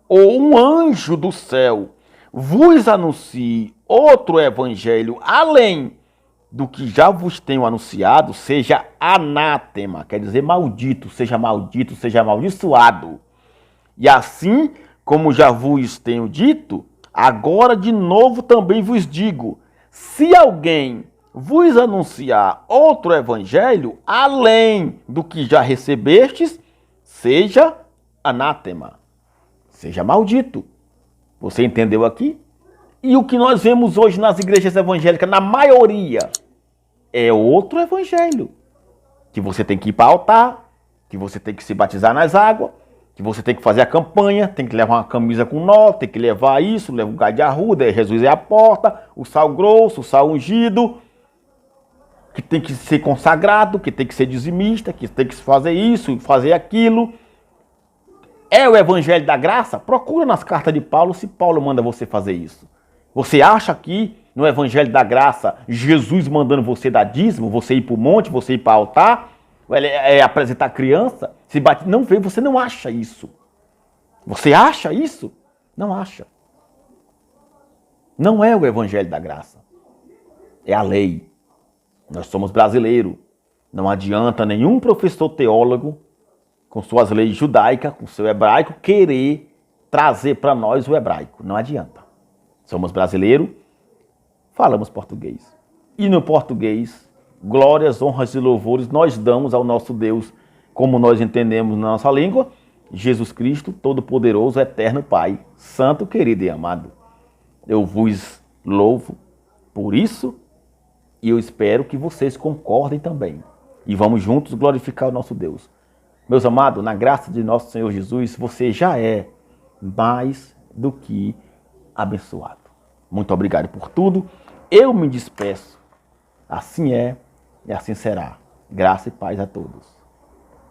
ou um anjo do céu, vos anuncie outro evangelho além do que já vos tenho anunciado, seja anátema, quer dizer maldito, seja amaldiçoado. E assim, como já vos tenho dito, agora de novo também vos digo, se alguém vos anunciar outro evangelho, além do que já recebestes, seja anátema, seja maldito. Você entendeu aqui? E o que nós vemos hoje nas igrejas evangélicas, na maioria, é outro evangelho. Que você tem que ir para o altar, que você tem que se batizar nas águas, que você tem que fazer a campanha, tem que levar uma camisa com nó, tem que levar isso, leva um gado de arruda, Jesus é a porta, o sal grosso, o sal ungido, que tem que ser consagrado, que tem que ser dizimista, que tem que fazer isso, fazer aquilo. É o evangelho da graça? Procura nas cartas de Paulo se Paulo manda você fazer isso. Você acha que no evangelho da graça, Jesus mandando você dar dízimo, você ir para o monte, você ir para o altar, apresentar criança, se bate... Não vê, você não acha isso. Você acha isso? Não acha. Não é o evangelho da graça. É a lei. Nós somos brasileiros. Não adianta nenhum professor teólogo, com suas leis judaicas, com seu hebraico, querer trazer para nós o hebraico. Não adianta. Somos brasileiros, falamos português. E no português, glórias, honras e louvores nós damos ao nosso Deus, como nós entendemos na nossa língua, Jesus Cristo, Todo-Poderoso, Eterno Pai, Santo, querido e amado. Eu vos louvo por isso e eu espero que vocês concordem também. E vamos juntos glorificar o nosso Deus. Meus amados, na graça de nosso Senhor Jesus, você já é mais do que abençoado. Muito obrigado por tudo. Eu me despeço. Assim é e assim será. Graça e paz a todos.